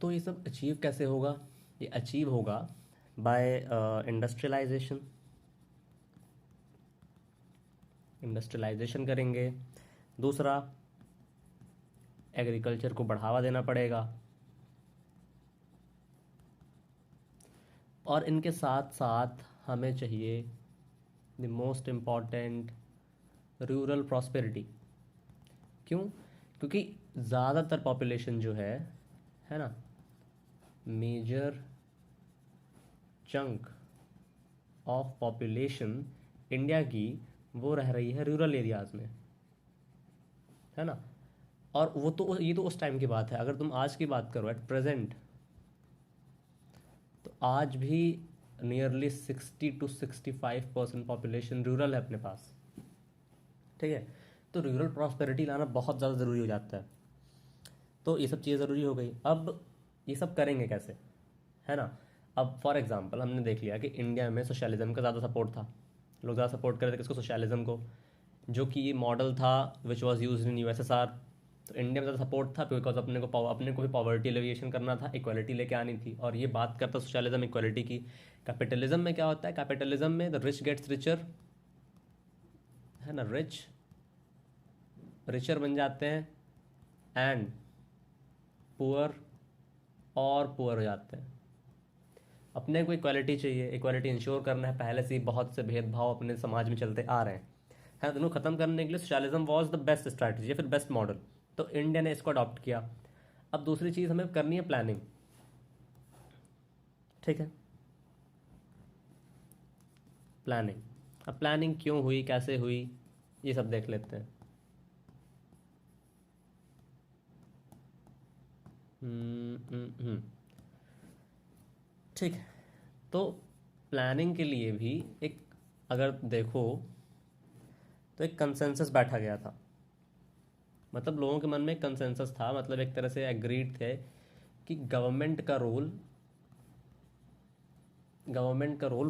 तो ये सब अचीव कैसे होगा, ये अचीव होगा बाय इंडस्ट्रियलाइजेशन, इंडस्ट्रियलाइजेशन करेंगे। दूसरा, एग्रीकल्चर को बढ़ावा देना पड़ेगा, और इनके साथ साथ हमें चाहिए the most important, rural prosperity. क्यों, क्योंकि ज़्यादातर पॉपुलेशन जो है ना, major chunk of population India की वो रह रही है रूरल एरियाज़ में, है ना। और वो तो, ये तो उस टाइम की बात है, अगर तुम आज की बात करो एट प्रेजेंट, तो आज भी नियरली 60 to 65% पॉपुलेशन रूरल है अपने पास, ठीक है। तो रूरल प्रॉस्पेरिटी लाना बहुत ज़्यादा ज़रूरी हो जाता है। तो ये सब चीज़ें ज़रूरी हो गई। अब ये सब करेंगे कैसे, है ना। अब फॉर एग्जांपल हमने देख लिया कि इंडिया में सोशलिज्म का ज़्यादा सपोर्ट था, लोग ज़्यादा सपोर्ट कर रहे थे किसको, सोशलिज्म को, जो कि मॉडल था which was used in USSR. तो इंडिया में ज़्यादा सपोर्ट था बिकॉज अपने को भी पॉवर्टी एलिविएशन करना था, इक्वालिटी लेके आनी थी, और ये बात करता सोशलिज्म इक्वालिटी की। कैपिटलिज्म में क्या होता है, कैपिटलिज्म में द रिच गेट्स रिचर, है ना, रिच रिचर बन जाते हैं एंड पुअर और पुअर हो जाते हैं। अपने को इक्वालिटी चाहिए, इक्वालिटी इंश्योर करना है, पहले से ही बहुत से भेदभाव अपने समाज में चलते आ रहे हैं, है, दोनों खत्म करने के लिए socialism was the best strategy, फिर बेस्ट मॉडल। तो इंडिया ने इसको अडॉप्ट किया। अब दूसरी चीज़ हमें करनी है प्लानिंग, ठीक है, प्लानिंग। अब प्लानिंग क्यों हुई, कैसे हुई, ये सब देख लेते हैं। ठीक है। तो प्लानिंग के लिए भी एक, अगर देखो तो एक कंसेंसस बैठा गया था, मतलब लोगों के मन में एक कंसेंसस था, मतलब एक तरह से एग्रीड थे कि गवर्नमेंट का रोल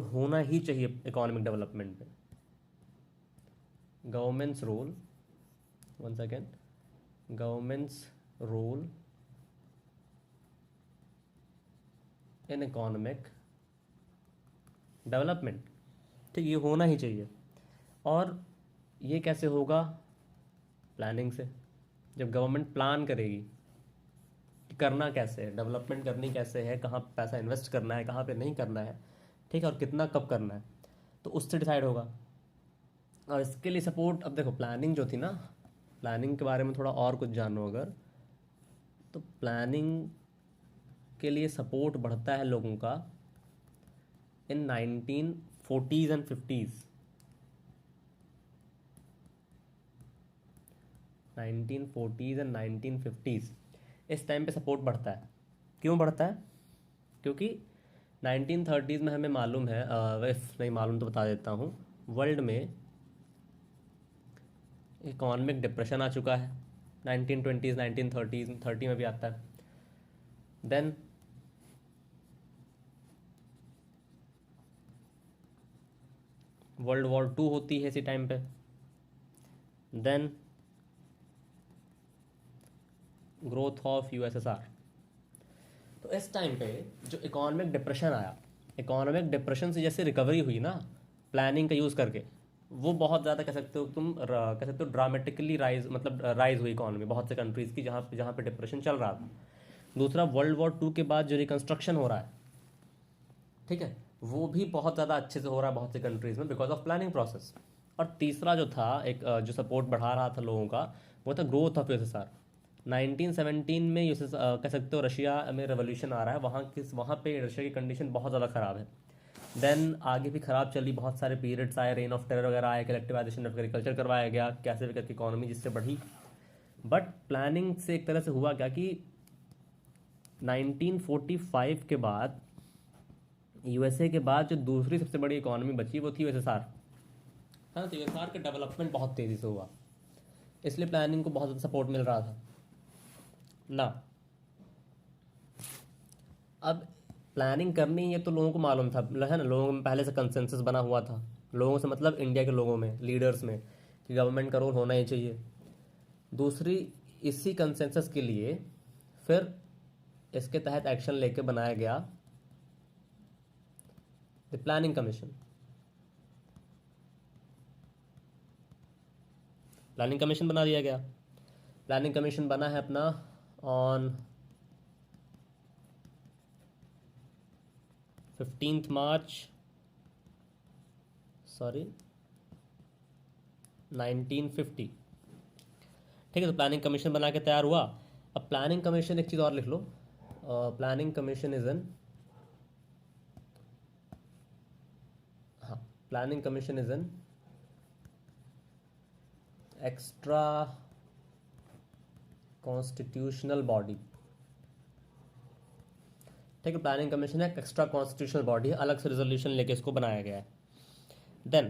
होना ही चाहिए इकोनॉमिक डेवलपमेंट में। Government's role, one second, government's role in economic development, ठीक, ये होना ही चाहिए। और ये कैसे होगा, प्लानिंग से। जब गवर्नमेंट प्लान करेगी कि करना कैसे है, डेवलपमेंट करनी कैसे है, कहाँ पैसा इन्वेस्ट करना है, कहाँ पे नहीं करना है, ठीक है, और कितना कब करना है, तो उससे डिसाइड होगा। और इसके लिए सपोर्ट, अब देखो प्लानिंग जो थी ना, प्लानिंग के बारे में थोड़ा और कुछ जानो अगर, तो प्लानिंग के लिए सपोर्ट बढ़ता है लोगों का इन 1940s and 50s। 1940s and 1950s, इस टाइम पे सपोर्ट बढ़ता है। क्यों बढ़ता है, क्योंकि 1930s में हमें मालूम है, इफ नहीं मालूम तो बता देता हूँ, वर्ल्ड में इकोनॉमिक डिप्रेशन आ चुका है। 1920s 1930s 30 में भी आता है। देन वर्ल्ड वॉर 2 होती है इसी टाइम पे। Then growth of USSR. तो इस टाइम पे जो इकोनॉमिक डिप्रेशन आया, इकोनॉमिक डिप्रेशन से जैसे रिकवरी हुई ना प्लानिंग का यूज़ करके, वो बहुत ज़्यादा कह सकते हो तुम, कह सकते हो ड्रामेटिकली राइज, मतलब राइज हुई इकोनॉमी बहुत से कंट्रीज़ की जहाँ पे डिप्रेशन चल रहा था। दूसरा, वर्ल्ड वॉर 2 के बाद जो रिकन्स्ट्रक्शन हो रहा है, ठीक है, वो भी बहुत ज़्यादा अच्छे से हो रहा है बहुत से कंट्रीज़ में बिकॉज ऑफ प्लानिंग प्रोसेस। और तीसरा जो था एक, जो सपोर्ट बढ़ा रहा था लोगों का, वो था ग्रोथ ऑफ यूएसएसआर। 1917 में कह सकते हो रशिया में रेवोल्यूशन आ रहा है, वहाँ पे रशिया की कंडीशन बहुत ज़्यादा ख़राब है। देन आगे भी ख़राब चली, बहुत सारे पीरियड्स आए, रेन ऑफ टेरर वगैरह आए, कलेक्टिवाइजेशन ऑफ एग्रीकल्चर करवाया गया, कैसे भी करके इकोनॉमी जिससे बढ़ी। बट प्लानिंग से एक तरह से हुआ क्या कि 1945 के बाद, यूएसए के बाद जो दूसरी सबसे बड़ी इकोनॉमी बची वो थी यूएसएसआर, है ना। तो यूएसएसआर का डेवलपमेंट बहुत तेज़ी से हुआ, इसलिए प्लानिंग को बहुत ज़्यादा सपोर्ट मिल रहा था ना। अब प्लानिंग करनी ये तो लोगों को मालूम था, है ना, लोगों में पहले से कंसेंसस बना हुआ था, लोगों से मतलब इंडिया के लोगों में, लीडर्स में, कि गवर्नमेंट का रोल होना ही चाहिए। दूसरी, इसी कंसेंसस के लिए फिर इसके तहत एक्शन लेके बनाया गया the planning commission. Planning commission बना दिया गया। प्लानिंग कमीशन बना है अपना ऑन 15 मार्च 1950, ठीक है। तो प्लानिंग कमीशन बना के तैयार हुआ। अब प्लानिंग कमीशन, एक चीज़ और लिख लो, प्लानिंग कमीशन इज एन, हाँ, planning commission is an extra constitutional body, ठीक है। प्लानिंग कमीशन एक एक्स्ट्रा कॉन्स्टिट्यूशनल बॉडी है, अलग से रेजोल्यूशन लेके इसको बनाया गया है। देन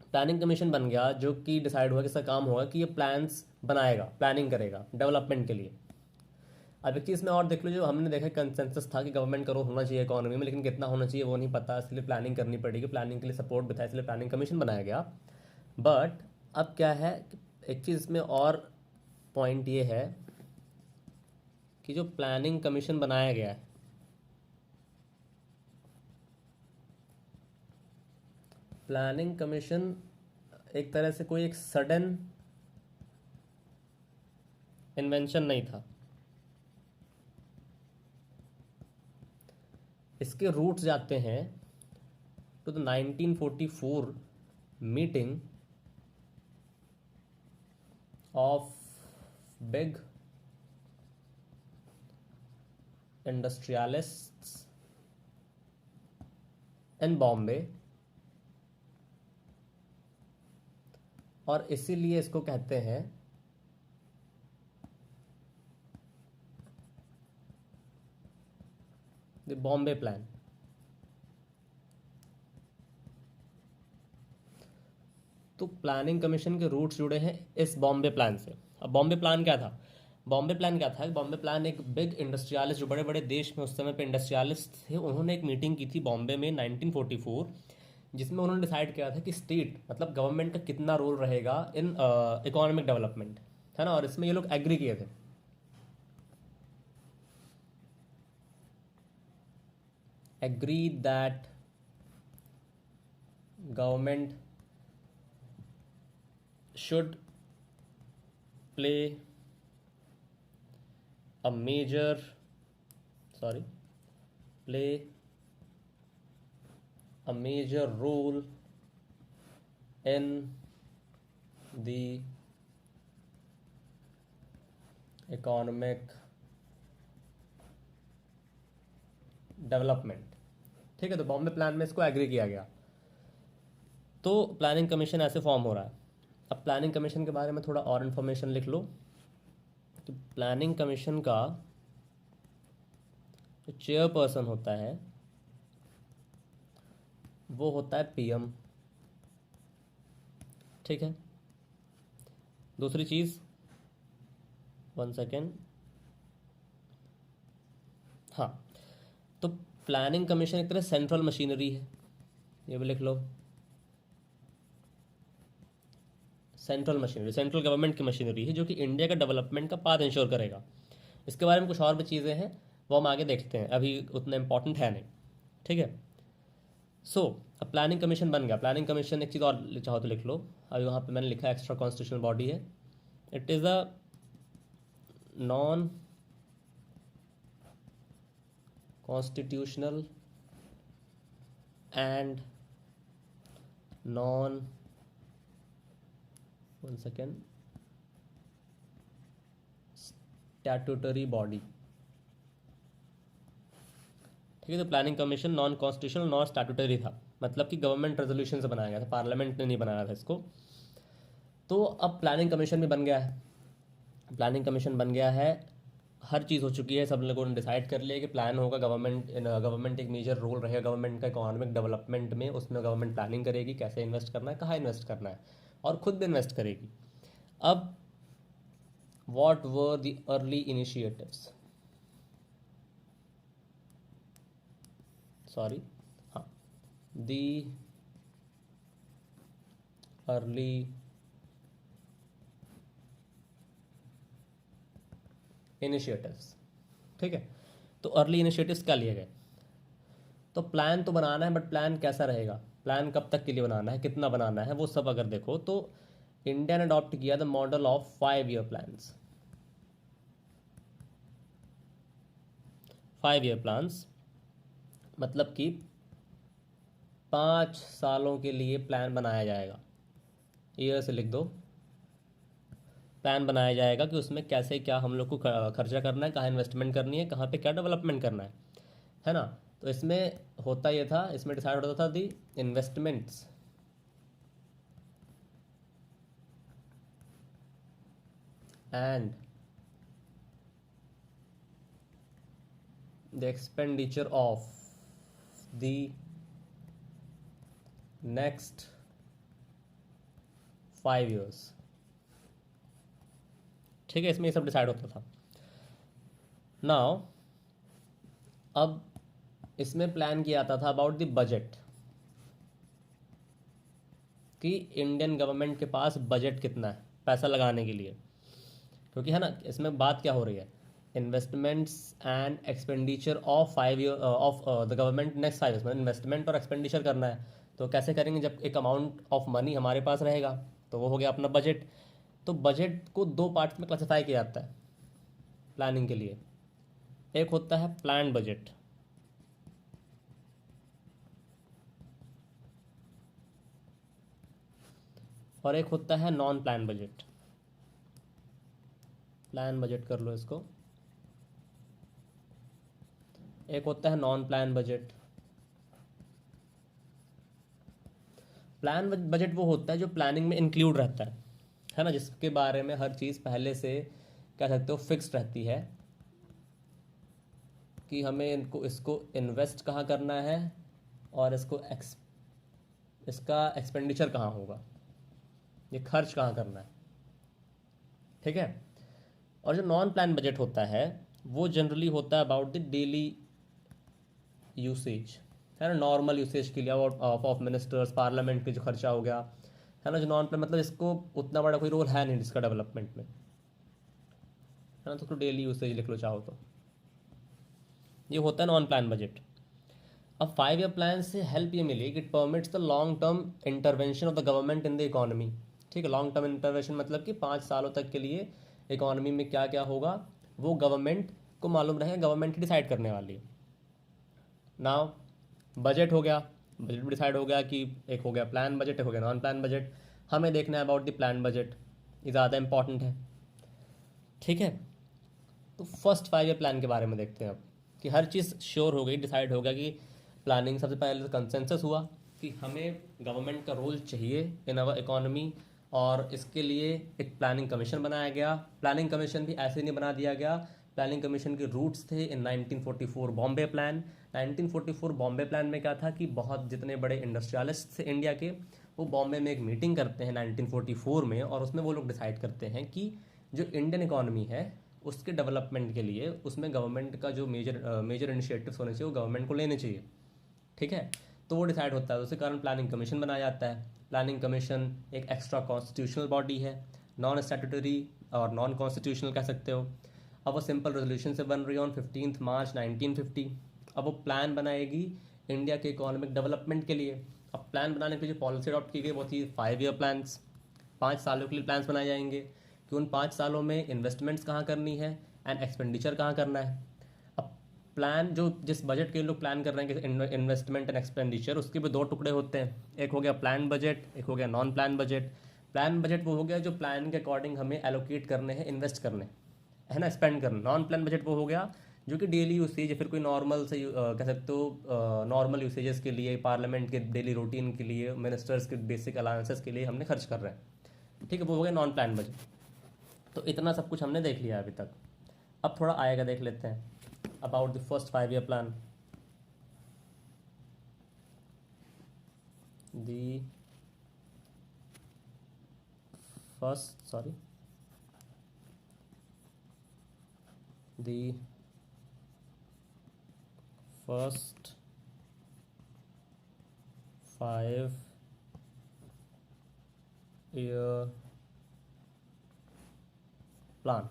प्लानिंग कमीशन बन गया, जो कि डिसाइड हुआ कि इसका काम होगा कि ये प्लान्स बनाएगा, प्लानिंग करेगा डेवलपमेंट के लिए। अब एक चीज़ में और देख लो, जो हमने देखा कंसेंसस था कि गवर्नमेंट का रोल होना चाहिए इकोनॉमी में, लेकिन कितना होना चाहिए वो नहीं पता, इसलिए प्लानिंग करनी पड़ेगी, प्लानिंग के लिए सपोर्ट भी था, इसलिए प्लानिंग कमीशन बनाया गया। बट अब क्या है, एक चीज़ में और पॉइंट ये है कि जो प्लानिंग कमीशन बनाया गया है, प्लानिंग कमीशन एक तरह से कोई एक सडन इन्वेंशन नहीं था। इसके रूट्स जाते हैं to the 1944 meeting of big industrialists in Bombay, और इसीलिए इसको कहते हैं द बॉम्बे प्लान। तो प्लानिंग कमीशन के रूट्स जुड़े हैं इस बॉम्बे प्लान से। अब बॉम्बे प्लान क्या था? बॉम्बे प्लान क्या था? बॉम्बे प्लान एक बिग इंडस्ट्रियलिस्ट, जो बड़े बड़े देश में उस समय पे इंडस्ट्रियलिस्ट थे, उन्होंने एक मीटिंग की थी बॉम्बे में 1944, जिसमें उन्होंने डिसाइड किया था कि स्टेट मतलब गवर्नमेंट का कितना रोल रहेगा इन इकोनॉमिक डेवलपमेंट, है ना। और इसमें ये लोग एग्री किए थे। Agree that government should play a major play a major role in the economic development. ठीक है, तो बॉम्बे प्लान में इसको एग्री किया गया। तो प्लानिंग कमीशन ऐसे फॉर्म हो रहा है। अब प्लानिंग कमीशन के बारे में थोड़ा और इन्फॉर्मेशन लिख लो। तो प्लानिंग कमीशन का जो चेयरपर्सन होता है वो होता है पीएम। ठीक है। दूसरी चीज़, 1 सेकेंड, हाँ, तो प्लानिंग कमीशन एक तरह सेंट्रल मशीनरी है, ये भी लिख लो। सेंट्रल मशीनरी, सेंट्रल गवर्नमेंट की मशीनरी है, जो कि इंडिया का डेवलपमेंट का पाथ इंश्योर करेगा। इसके बारे में कुछ और भी चीज़ें हैं, वो हम आगे देखते हैं, अभी उतना इंपॉर्टेंट है नहीं। ठीक है। सो अब प्लानिंग कमीशन बन गया। प्लानिंग कमीशन, एक चीज़ और चाहो तो लिख लो, अभी वहाँ पे मैंने लिखा है एक्स्ट्रा कॉन्स्टिट्यूशनल बॉडी है। It is a non constitutional and non, 1 second, statutory body. ठीक है। तो planning commission non constitutional, non statutory था, मतलब कि गवर्नमेंट रेजोल्यूशन से बनाया गया था, पार्लियामेंट ने नहीं बनाया था इसको। तो अब प्लानिंग कमीशन भी बन गया है। प्लानिंग कमीशन बन गया है, हर चीज़ हो चुकी है, सब लोगों ने डिसाइड कर लिया कि प्लान होगा, गवर्नमेंट एक मेजर रोल रहेगा गवर्नमेंट का इकोनॉमिक डेवलपमेंट में। उसमें गवर्नमेंट प्लानिंग करेगी कैसे इन्वेस्ट करना है, कहाँ इन्वेस्ट करना है, और खुद भी इन्वेस्ट करेगी। अब what were the early initiatives, sorry, हाँ, दी अर्ली इनिशिएटिव्स। ठीक है। तो अर्ली इनिशिएटिव्स क्या लिए गए? तो प्लान तो बनाना है, बट प्लान कैसा रहेगा, प्लान कब तक के लिए बनाना है, कितना बनाना है, वो सब अगर देखो तो इंडिया ने अडॉप्ट किया the model of 5 year plans. 5 year plans मतलब कि 5 सालों के लिए प्लान बनाया जाएगा। ईयर से लिख दो। प्लान बनाया जाएगा कि उसमें कैसे क्या हम लोग को खर्चा करना है, कहाँ इन्वेस्टमेंट करनी है, कहाँ पे क्या डेवलपमेंट करना है ना। तो इसमें होता ये था, इसमें डिसाइड होता था the investments and the expenditure of the next 5 years। ठीक है, इसमें ये सब डिसाइड होता था। नाउ अब इसमें प्लान किया जाता था अबाउट द बजट, कि इंडियन गवर्नमेंट के पास बजट कितना है पैसा लगाने के लिए, क्योंकि है ना इसमें बात क्या हो रही है, investments and expenditure of 5 year of the government next 5 years में इन्वेस्टमेंट और एक्सपेंडिचर करना है। तो कैसे करेंगे, जब एक अमाउंट ऑफ मनी हमारे पास रहेगा तो वो हो गया अपना बजट। तो बजट को 2 पार्ट्स में क्लासिफाई किया जाता है प्लानिंग के लिए। एक होता है प्लान बजट, और एक होता है non plan budget. Plan budget कर लो इसको। एक होता है non plan budget. Plan budget वो होता है जो प्लानिंग में इंक्लूड रहता है ना, जिसके बारे में हर चीज़ पहले से कह सकते हो फिक्स्ड रहती है, कि हमें इनको इसको इन्वेस्ट कहाँ करना है और इसका एक्सपेंडिचर कहाँ होगा, ये खर्च कहाँ करना है। ठीक है। और जो नॉन प्लान बजट होता है वो जनरली होता है अबाउट द डेली यूसेज, है ना, नॉर्मल यूसेज के लिए, ऑफ मिनिस्टर्स, पार्लियामेंट के जो खर्चा हो गया, है ना। जो नॉन प्लान मतलब इसको उतना बड़ा कोई रोल है नहीं इसका डेवलपमेंट में, है ना, तो डेली यूसेज लिख लो चाहो तो। ये होता है नॉन प्लान बजट। अब 5 year प्लान से हेल्प ये मिली कि it permits the long term intervention of the government in the economy. ठीक है, लॉन्ग टर्म इंटरवेंशन मतलब कि 5 सालों तक के लिए इकोनॉमी में क्या क्या होगा वो गवर्नमेंट को मालूम रहेगा, गवर्नमेंट ही डिसाइड करने वाली है। नाउ बजट हो गया, बजट भी डिसाइड हो गया कि एक हो गया प्लान बजट, एक हो गया नॉन प्लान बजट। हमें देखना है अबाउट द प्लान बजट, ये ज़्यादा इंपॉर्टेंट है। ठीक है, तो फर्स्ट 5 year प्लान के बारे में देखते हैं अब, कि हर चीज़ श्योर हो गई, डिसाइड हो गया कि प्लानिंग, सबसे पहले कंसेंसस हुआ कि हमें गवर्नमेंट का रोल चाहिए इन अवर इकोनॉमी, और इसके लिए एक प्लानिंग कमीशन बनाया गया। प्लानिंग कमीशन भी ऐसे नहीं बना दिया गया, प्लानिंग कमीशन के रूट्स थे इन 1944 बॉम्बे प्लान। 1944 बॉम्बे प्लान में क्या था कि बहुत जितने बड़े इंडस्ट्रियलिस्ट थे इंडिया के, वो बॉम्बे में एक मीटिंग करते हैं 1944 में, और उसमें वो लोग डिसाइड करते हैं कि जो इंडियन इकोनॉमी है उसके डेवलपमेंट के लिए उसमें गवर्नमेंट का जो मेजर इनिशिएटिव्स होने चाहिए वो गवर्नमेंट को लेने चाहिए। ठीक है, तो वो डिसाइड होता है, उसी कारण प्लानिंग कमीशन बनाया जाता है। प्लानिंग कमीशन एक एक्स्ट्रा कॉन्स्टिट्यूशनल बॉडी है, नॉन स्टैट्यूटरी और नॉन कॉन्स्टिट्यूशनल कह सकते हो। अब वो सिंपल रेजोल्यूशन से बन रही है ऑन 15 मार्च 1950। अब वो प्लान बनाएगी इंडिया के इकोनॉमिक डेवलपमेंट के लिए। अब प्लान बनाने के लिए जो पॉलिसी अडॉप्ट की गई वो थी 5 year प्लान्स, 5 सालों के लिए प्लान्स बनाए जाएंगे कि उन 5 सालों में इन्वेस्टमेंट्स कहाँ करनी है एंड एक्सपेंडिचर कहाँ करना है। अब प्लान जो जिस बजट के लोग प्लान कर रहे हैं कि इन्वेस्टमेंट एंड एक्सपेंडिचर, उसके भी 2 टुकड़े होते हैं, एक हो गया प्लान बजट, एक हो गया non plan budget. Plan budget वो हो गया जो प्लान के अकॉर्डिंग हमें एलोकेट करने हैं, इन्वेस्ट करने, है ना, स्पेंड करना। नॉन प्लान बजट वो हो गया जो कि डेली यूसेज या फिर कोई नॉर्मल से कह सकते हो नॉर्मल यूसेजेस के लिए, पार्लियामेंट के डेली रूटीन के लिए, मिनिस्टर्स के बेसिक अलाउंसेस के लिए हमने खर्च कर रहे हैं। ठीक है, वो हो गया नॉन प्लान बजट। तो इतना सब कुछ हमने देख लिया अभी तक। अब थोड़ा आएगा देख लेते हैं about the first 5 year plan. The first sorry the first 5 year plan.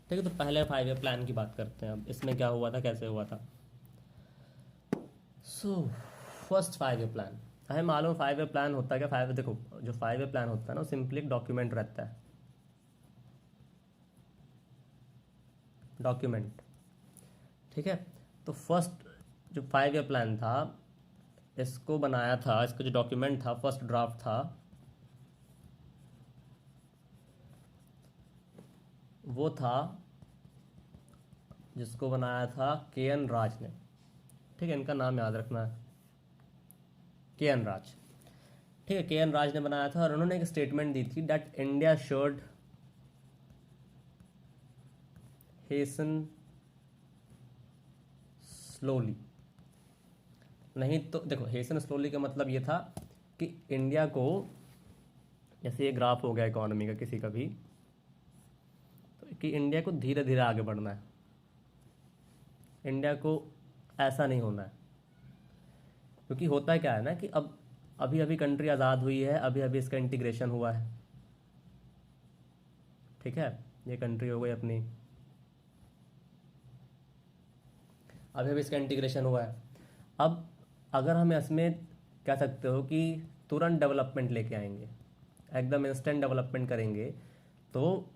ठीक है, तो पहले 5 year प्लान की बात करते हैं। अब इसमें क्या हुआ था, कैसे हुआ था। सो फर्स्ट 5 year प्लान, हमें मालूम 5 year प्लान होता है क्या। 5 देखो, जो 5 year प्लान होता है ना, सिंपली एक डॉक्यूमेंट रहता है, डॉक्यूमेंट। ठीक है, तो फर्स्ट जो 5 year प्लान था इसको बनाया था, इसका जो डॉक्यूमेंट था, फर्स्ट ड्राफ्ट था, वो था जिसको बनाया था के.एन. राज ने। ठीक है, इनका नाम याद रखना है, के.एन. राज। ठीक है, के.एन. राज ने बनाया था, और उन्होंने एक स्टेटमेंट दी थी that India should hasten slowly. नहीं तो देखो, हेसन स्लोली का मतलब ये था कि इंडिया को, जैसे ये ग्राफ हो गया इकोनॉमी का किसी का भी, तो कि इंडिया को धीरे धीरे आगे बढ़ना है, इंडिया को ऐसा नहीं होना है। क्योंकि होता है क्या है ना कि अब अभी अभी कंट्री आज़ाद हुई है, अभी अभी इसका इंटीग्रेशन हुआ है, ठीक है, ये कंट्री हो गई अपनी, अभी अभी इसका इंटीग्रेशन हुआ है। अब अगर हम इसमें कह सकते हो कि तुरंत डेवलपमेंट लेके आएंगे, एकदम इंस्टेंट डेवलपमेंट करेंगे, तो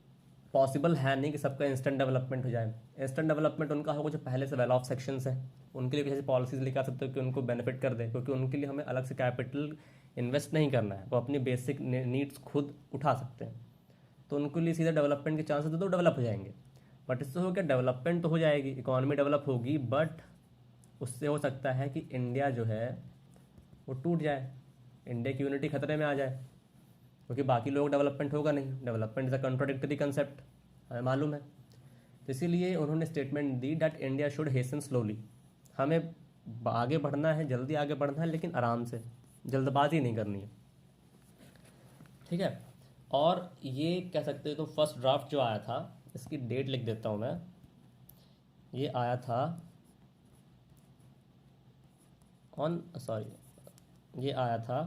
पॉसिबल है नहीं कि सबका इंस्टेंट डेवलपमेंट हो जाए। इंस्टेंट डेवलपमेंट उनका होगा जो पहले से वेल ऑफ सेक्शंस हैं, उनके लिए कुछ ऐसी पॉलिसीज लेकर आ सकते हो कि उनको बेनिफिट कर दे, क्योंकि उनके लिए हमें अलग से कैपिटल इन्वेस्ट नहीं करना है, वो अपनी बेसिक नीड्स खुद उठा सकते हैं। तो उनके लिए सीधा डेवलपमेंट के चांसेस दे तो डेवलप हो जाएंगे। बट इससे हो क्या, डेवलपमेंट तो हो जाएगी, इकोनॉमी डेवलप होगी, बट उससे हो सकता है कि इंडिया जो है वो टूट जाए, इंडिया की यूनिटी खतरे में आ जाए, क्योंकि बाकी लोग डेवलपमेंट होगा नहीं। Development is a contradictory concept, हमें मालूम है। तो इसीलिए उन्होंने स्टेटमेंट दी that India should hasten slowly, हमें आगे बढ़ना है, जल्दी आगे बढ़ना है, लेकिन आराम से, जल्दबाजी नहीं करनी है, ठीक है। और ये कह सकते हो तो फर्स्ट ड्राफ्ट जो आया था, इसकी डेट लिख देता हूँ मैं, ये आया था ऑन सॉरी ये आया था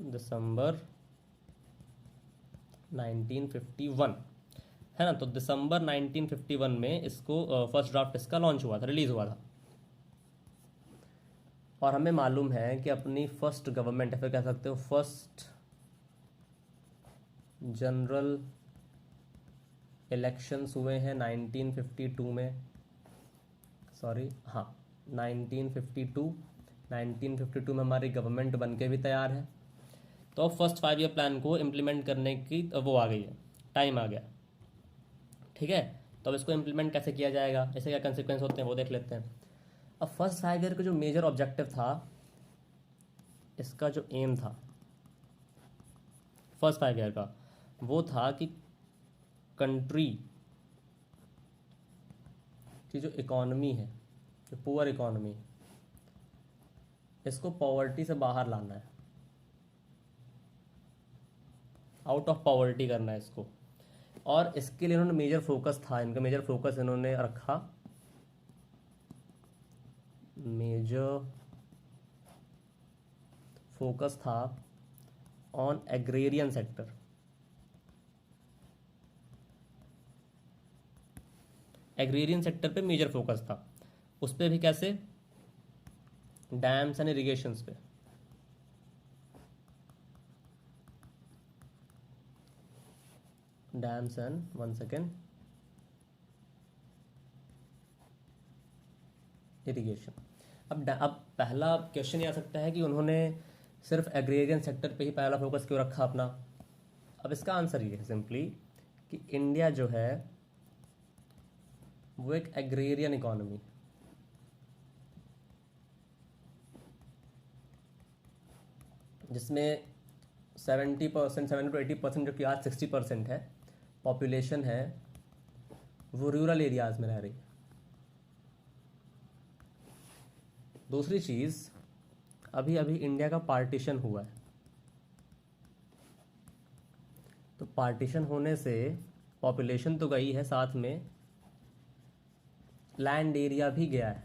दिसंबर 1951, है ना। तो दिसंबर 1951 में इसको फर्स्ट ड्राफ्ट इसका लॉन्च हुआ था, रिलीज़ हुआ था। और हमें मालूम है कि अपनी फर्स्ट गवर्नमेंट, या फिर कह सकते हो फर्स्ट जनरल इलेक्शंस हुए हैं 1952 में, सॉरी हाँ 1952 में हमारी गवर्नमेंट बन के भी तैयार है। तो अब फर्स्ट 5 ईयर प्लान को इम्प्लीमेंट करने की वो आ गई है, टाइम आ गया, ठीक है। तो अब इसको इम्प्लीमेंट कैसे किया जाएगा, ऐसे क्या कंसिक्वेंस होते हैं वो देख लेते हैं। अब फर्स्ट 5 ईयर का जो मेजर ऑब्जेक्टिव था, इसका जो एम था फर्स्ट 5 ईयर का, वो था कि कंट्री की जो इकॉनमी है, जो पुअर इकॉनमी, इसको पॉवर्टी से बाहर लाना है, आउट ऑफ पॉवर्टी करना है इसको। और इसके लिए इन्होंने मेजर फोकस था, इनका मेजर फोकस इन्होंने रखा, मेजर फोकस था on agrarian sector. Agrarian sector पे मेजर फोकस था, उस पर भी कैसे, डैम्स एंड इरिगेशंस पे। Dams and one second irrigation. अब पहला क्वेश्चन ये आ सकता है कि उन्होंने सिर्फ एग्रेरियन सेक्टर पे ही पहला फोकस क्यों रखा अपना। अब इसका आंसर ये है सिंपली कि इंडिया जो है वो एक एग्रेरियन इकोनॉमी, जिसमें 70% 70 to 80% जो कि आज 60% है पॉपुलेशन है, वो रूरल एरियाज में रह रही है। दूसरी चीज़, अभी अभी इंडिया का पार्टीशन हुआ है, तो पार्टीशन होने से पॉपुलेशन तो गई है, साथ में लैंड एरिया भी गया है।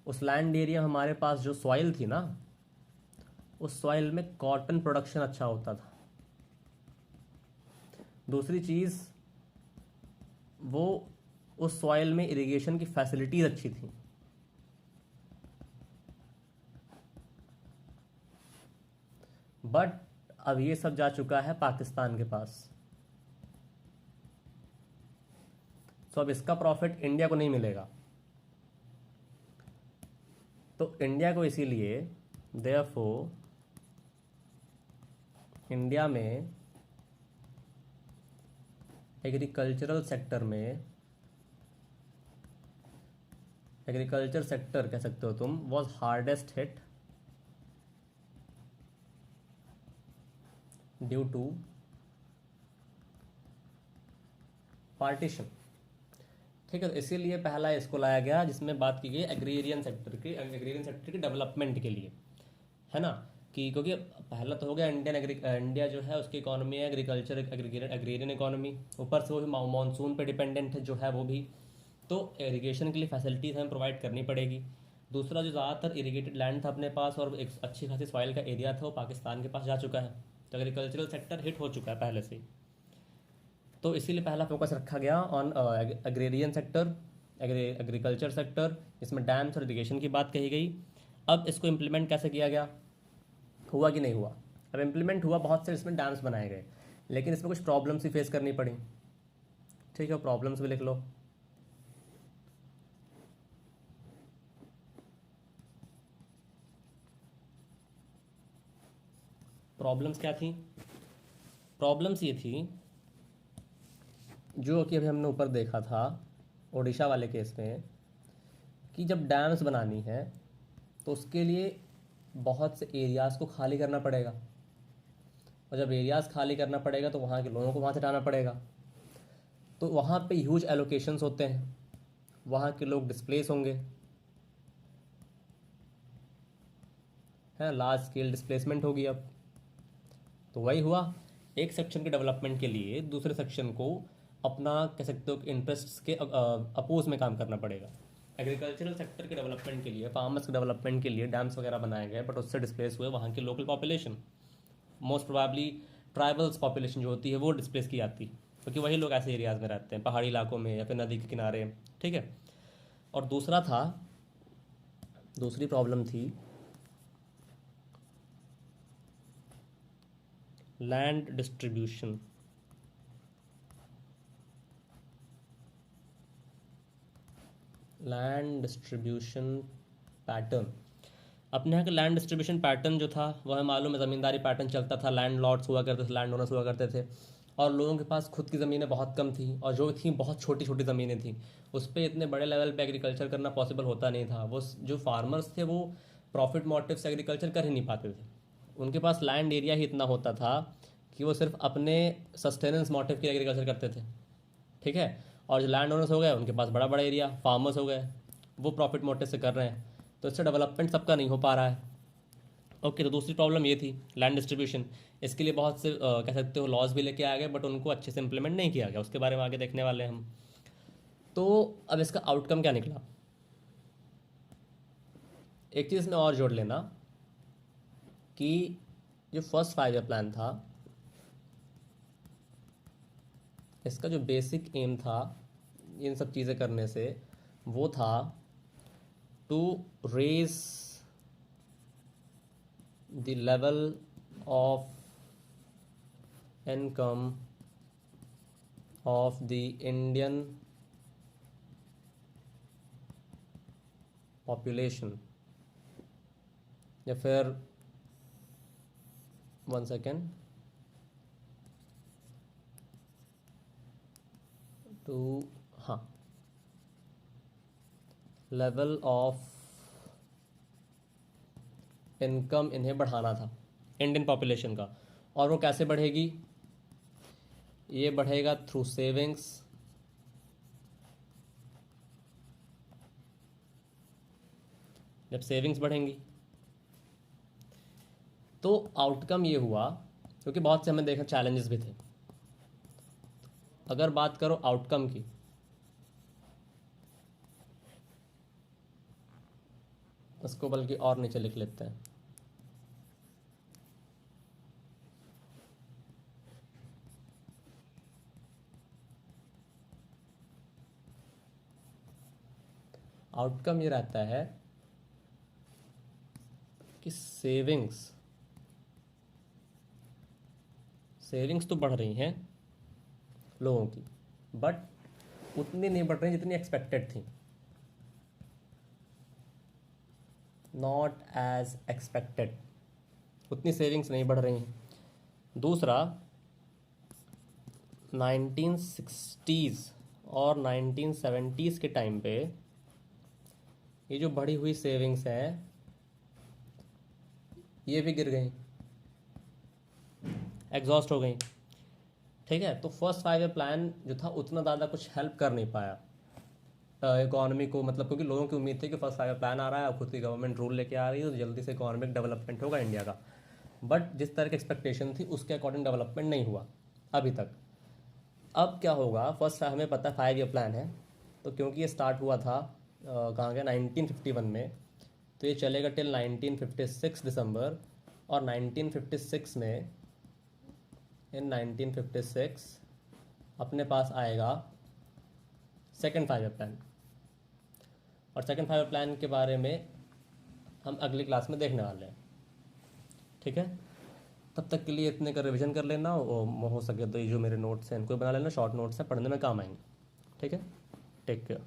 उस लैंड एरिया में हमारे पास जो सॉइल थी ना, उस सॉइल में कॉटन प्रोडक्शन अच्छा होता था। दूसरी चीज़, वो उस सॉइल में इरिगेशन की फैसिलिटीज अच्छी थी। बट अब ये सब जा चुका है पाकिस्तान के पास, तो अब इसका प्रॉफिट इंडिया को नहीं मिलेगा। तो इंडिया को इसीलिए देयरफॉर इंडिया में एग्रीकल्चरल सेक्टर कह सकते हो तुम, was hardest hit due to partition. ठीक है, तो इसीलिए पहला इसको लाया गया जिसमें बात की गई एग्रेरियन सेक्टर के डेवलपमेंट के लिए, है ना। कि क्योंकि पहला तो हो गया इंडिया जो है उसकी इकोनॉमी है एग्रीकल्चर एग्रेरियन इकोनॉमी, ऊपर से वो भी मानसून पे डिपेंडेंट है जो है वो भी, तो इरिगेशन के लिए फैसिलिटीज़ हमें प्रोवाइड करनी पड़ेगी। दूसरा, जो ज़्यादातर इरीगेटेड लैंड था अपने पास और एक अच्छी खासी सॉइल का एरिया था वो पाकिस्तान के पास जा चुका है, तो एग्रीकल्चरल सेक्टर हिट हो चुका है पहले से ही। तो इसीलिए पहला फोकस रखा गया on agrarian sector, agriculture sector, इसमें डैम्स और इरीगेशन की बात कही गई। अब इसको इम्प्लीमेंट कैसे किया गया, हुआ कि नहीं हुआ। अब इम्प्लीमेंट हुआ, बहुत से इसमें डैम्स बनाए गए, लेकिन इसमें कुछ प्रॉब्लम्स भी फेस करनी पड़ी। ठीक है, प्रॉब्लम्स भी लिख लो। प्रॉब्लम्स क्या थी, प्रॉब्लम्स ये थी जो कि अभी हमने ऊपर देखा था ओडिशा वाले केस में, कि जब डैम्स बनानी है तो उसके लिए बहुत से एरियाज़ को खाली करना पड़ेगा, और जब एरियाज़ खाली करना पड़ेगा तो वहाँ के लोगों को वहाँ से हटाना पड़ेगा, तो वहाँ पे ह्यूज एलोकेशंस होते हैं, वहाँ के लोग डिस्प्लेस होंगे, है, लार्ज स्केल डिस्प्लेसमेंट होगी। अब तो वही हुआ, एक सेक्शन के डेवलपमेंट के लिए दूसरे सेक्शन को अपना कह सकते हो कि इंटरेस्ट्स के अपोज में काम करना पड़ेगा। एग्रीकल्चरल सेक्टर के डेवलपमेंट के लिए, फार्मर्स के डेवलपमेंट के लिए डैम्स वगैरह बनाए गए, बट उससे डिस्प्लेस हुए वहाँ की local population, most probably tribals population जो होती है वो डिस्प्लेस की जाती है, क्योंकि वही लोग ऐसे एरियाज़ में रहते हैं पहाड़ी इलाकों में या फिर नदी के किनारे। ठीक है, और दूसरी प्रॉब्लम थी land distribution. Land distribution pattern, अपने यहाँ का लैंड डिस्ट्रीब्यूशन पैटर्न जो था वह हमें मालूम है, ज़मींदारी पैटर्न चलता था, लैंड लॉर्ड्स हुआ करते थे, लैंड ओनर्स हुआ करते थे, और लोगों के पास खुद की ज़मीनें बहुत कम थी, और जो थी बहुत छोटी छोटी ज़मीनें थी, उस पर इतने बड़े लेवल पे एग्रीकल्चर करना पॉसिबल होता नहीं था। वो जो फार्मर्स थे वो प्रॉफिट मोटिव से एग्रीकल्चर कर ही नहीं पाते थे, उनके पास लैंड एरिया ही इतना होता था कि वो सिर्फ अपने सस्टेनेंस मोटिव के एग्रीकल्चर करते थे। ठीक है, और जो लैंड ओनर्स हो गए उनके पास बड़ा बड़ा एरिया, फार्मर्स हो गए, वो प्रॉफिट मोटिव से कर रहे हैं, तो इससे डेवलपमेंट सबका नहीं हो पा रहा है। ओके, तो दूसरी प्रॉब्लम ये थी लैंड डिस्ट्रीब्यूशन। इसके लिए बहुत से कह सकते हो लॉज भी लेके आ गए, बट उनको अच्छे से इंप्लीमेंट नहीं किया गया, उसके बारे में आगे देखने वाले हैं हम। तो अब इसका आउटकम क्या निकला, एक चीज़ में और जोड़ लेना कि जो फर्स्ट 5 ईयर प्लान था इसका जो बेसिक एम था इन सब चीज़ें करने से, वो था to raise the level of income of the Indian population, या फिर 1 सेकेंड, टू, हाँ, लेवल ऑफ इनकम इन्हें बढ़ाना था इंडियन पॉपुलेशन का। और वो कैसे बढ़ेगी, ये बढ़ेगा थ्रू सेविंग्स, जब सेविंग्स बढ़ेंगी तो आउटकम ये हुआ, क्योंकि बहुत से हमें देखा चैलेंजेस भी थे। अगर बात करो आउटकम की, इसको बल्कि और नीचे लिख लेते हैं, आउटकम ये रहता है कि सेविंग्स तो बढ़ रही हैं लोगों की, बट उतनी नहीं बढ़ रही जितनी एक्सपेक्टेड थी, नॉट एज एक्सपेक्टेड, उतनी सेविंग्स नहीं बढ़ रही हैं। दूसरा, 1960s और 1970s के टाइम पे ये जो बढ़ी हुई सेविंग्स हैं ये भी गिर गई, एग्जॉस्ट हो गई। ठीक है, तो फर्स्ट 5 ईयर प्लान जो था उतना ज़्यादा कुछ हेल्प कर नहीं पाया, इकोनॉमी को, मतलब क्योंकि लोगों की उम्मीद थी कि फर्स्ट फाइव प्लान आ रहा है, अब खुद की गवर्नमेंट रूल लेके आ रही है तो जल्दी से इकोनॉमिक डेवलपमेंट होगा इंडिया का। बट जिस तरह की एक्सपेक्टेशन थी उसके अकॉर्डिंग डेवलपमेंट नहीं हुआ अभी तक। अब क्या होगा, फर्स्ट हमें पता है 5 ईयर प्लान है, तो क्योंकि ये स्टार्ट हुआ था कहाँ गया 1951 में, तो ये चलेगा टिल 1956 दिसंबर। और 1956 में, इन 1956 अपने पास आएगा सेकेंड 5 ईयर प्लान। और सेकेंड 5 ईयर प्लान के बारे में हम अगली क्लास में देखने वाले हैं। ठीक है, तब तक के लिए इतने का रिवीजन कर लेना, हो सके तो ये जो मेरे नोट्स हैं इनको बना लेना, शॉर्ट नोट्स हैं, पढ़ने में काम आएंगे। ठीक है, टेक केयर।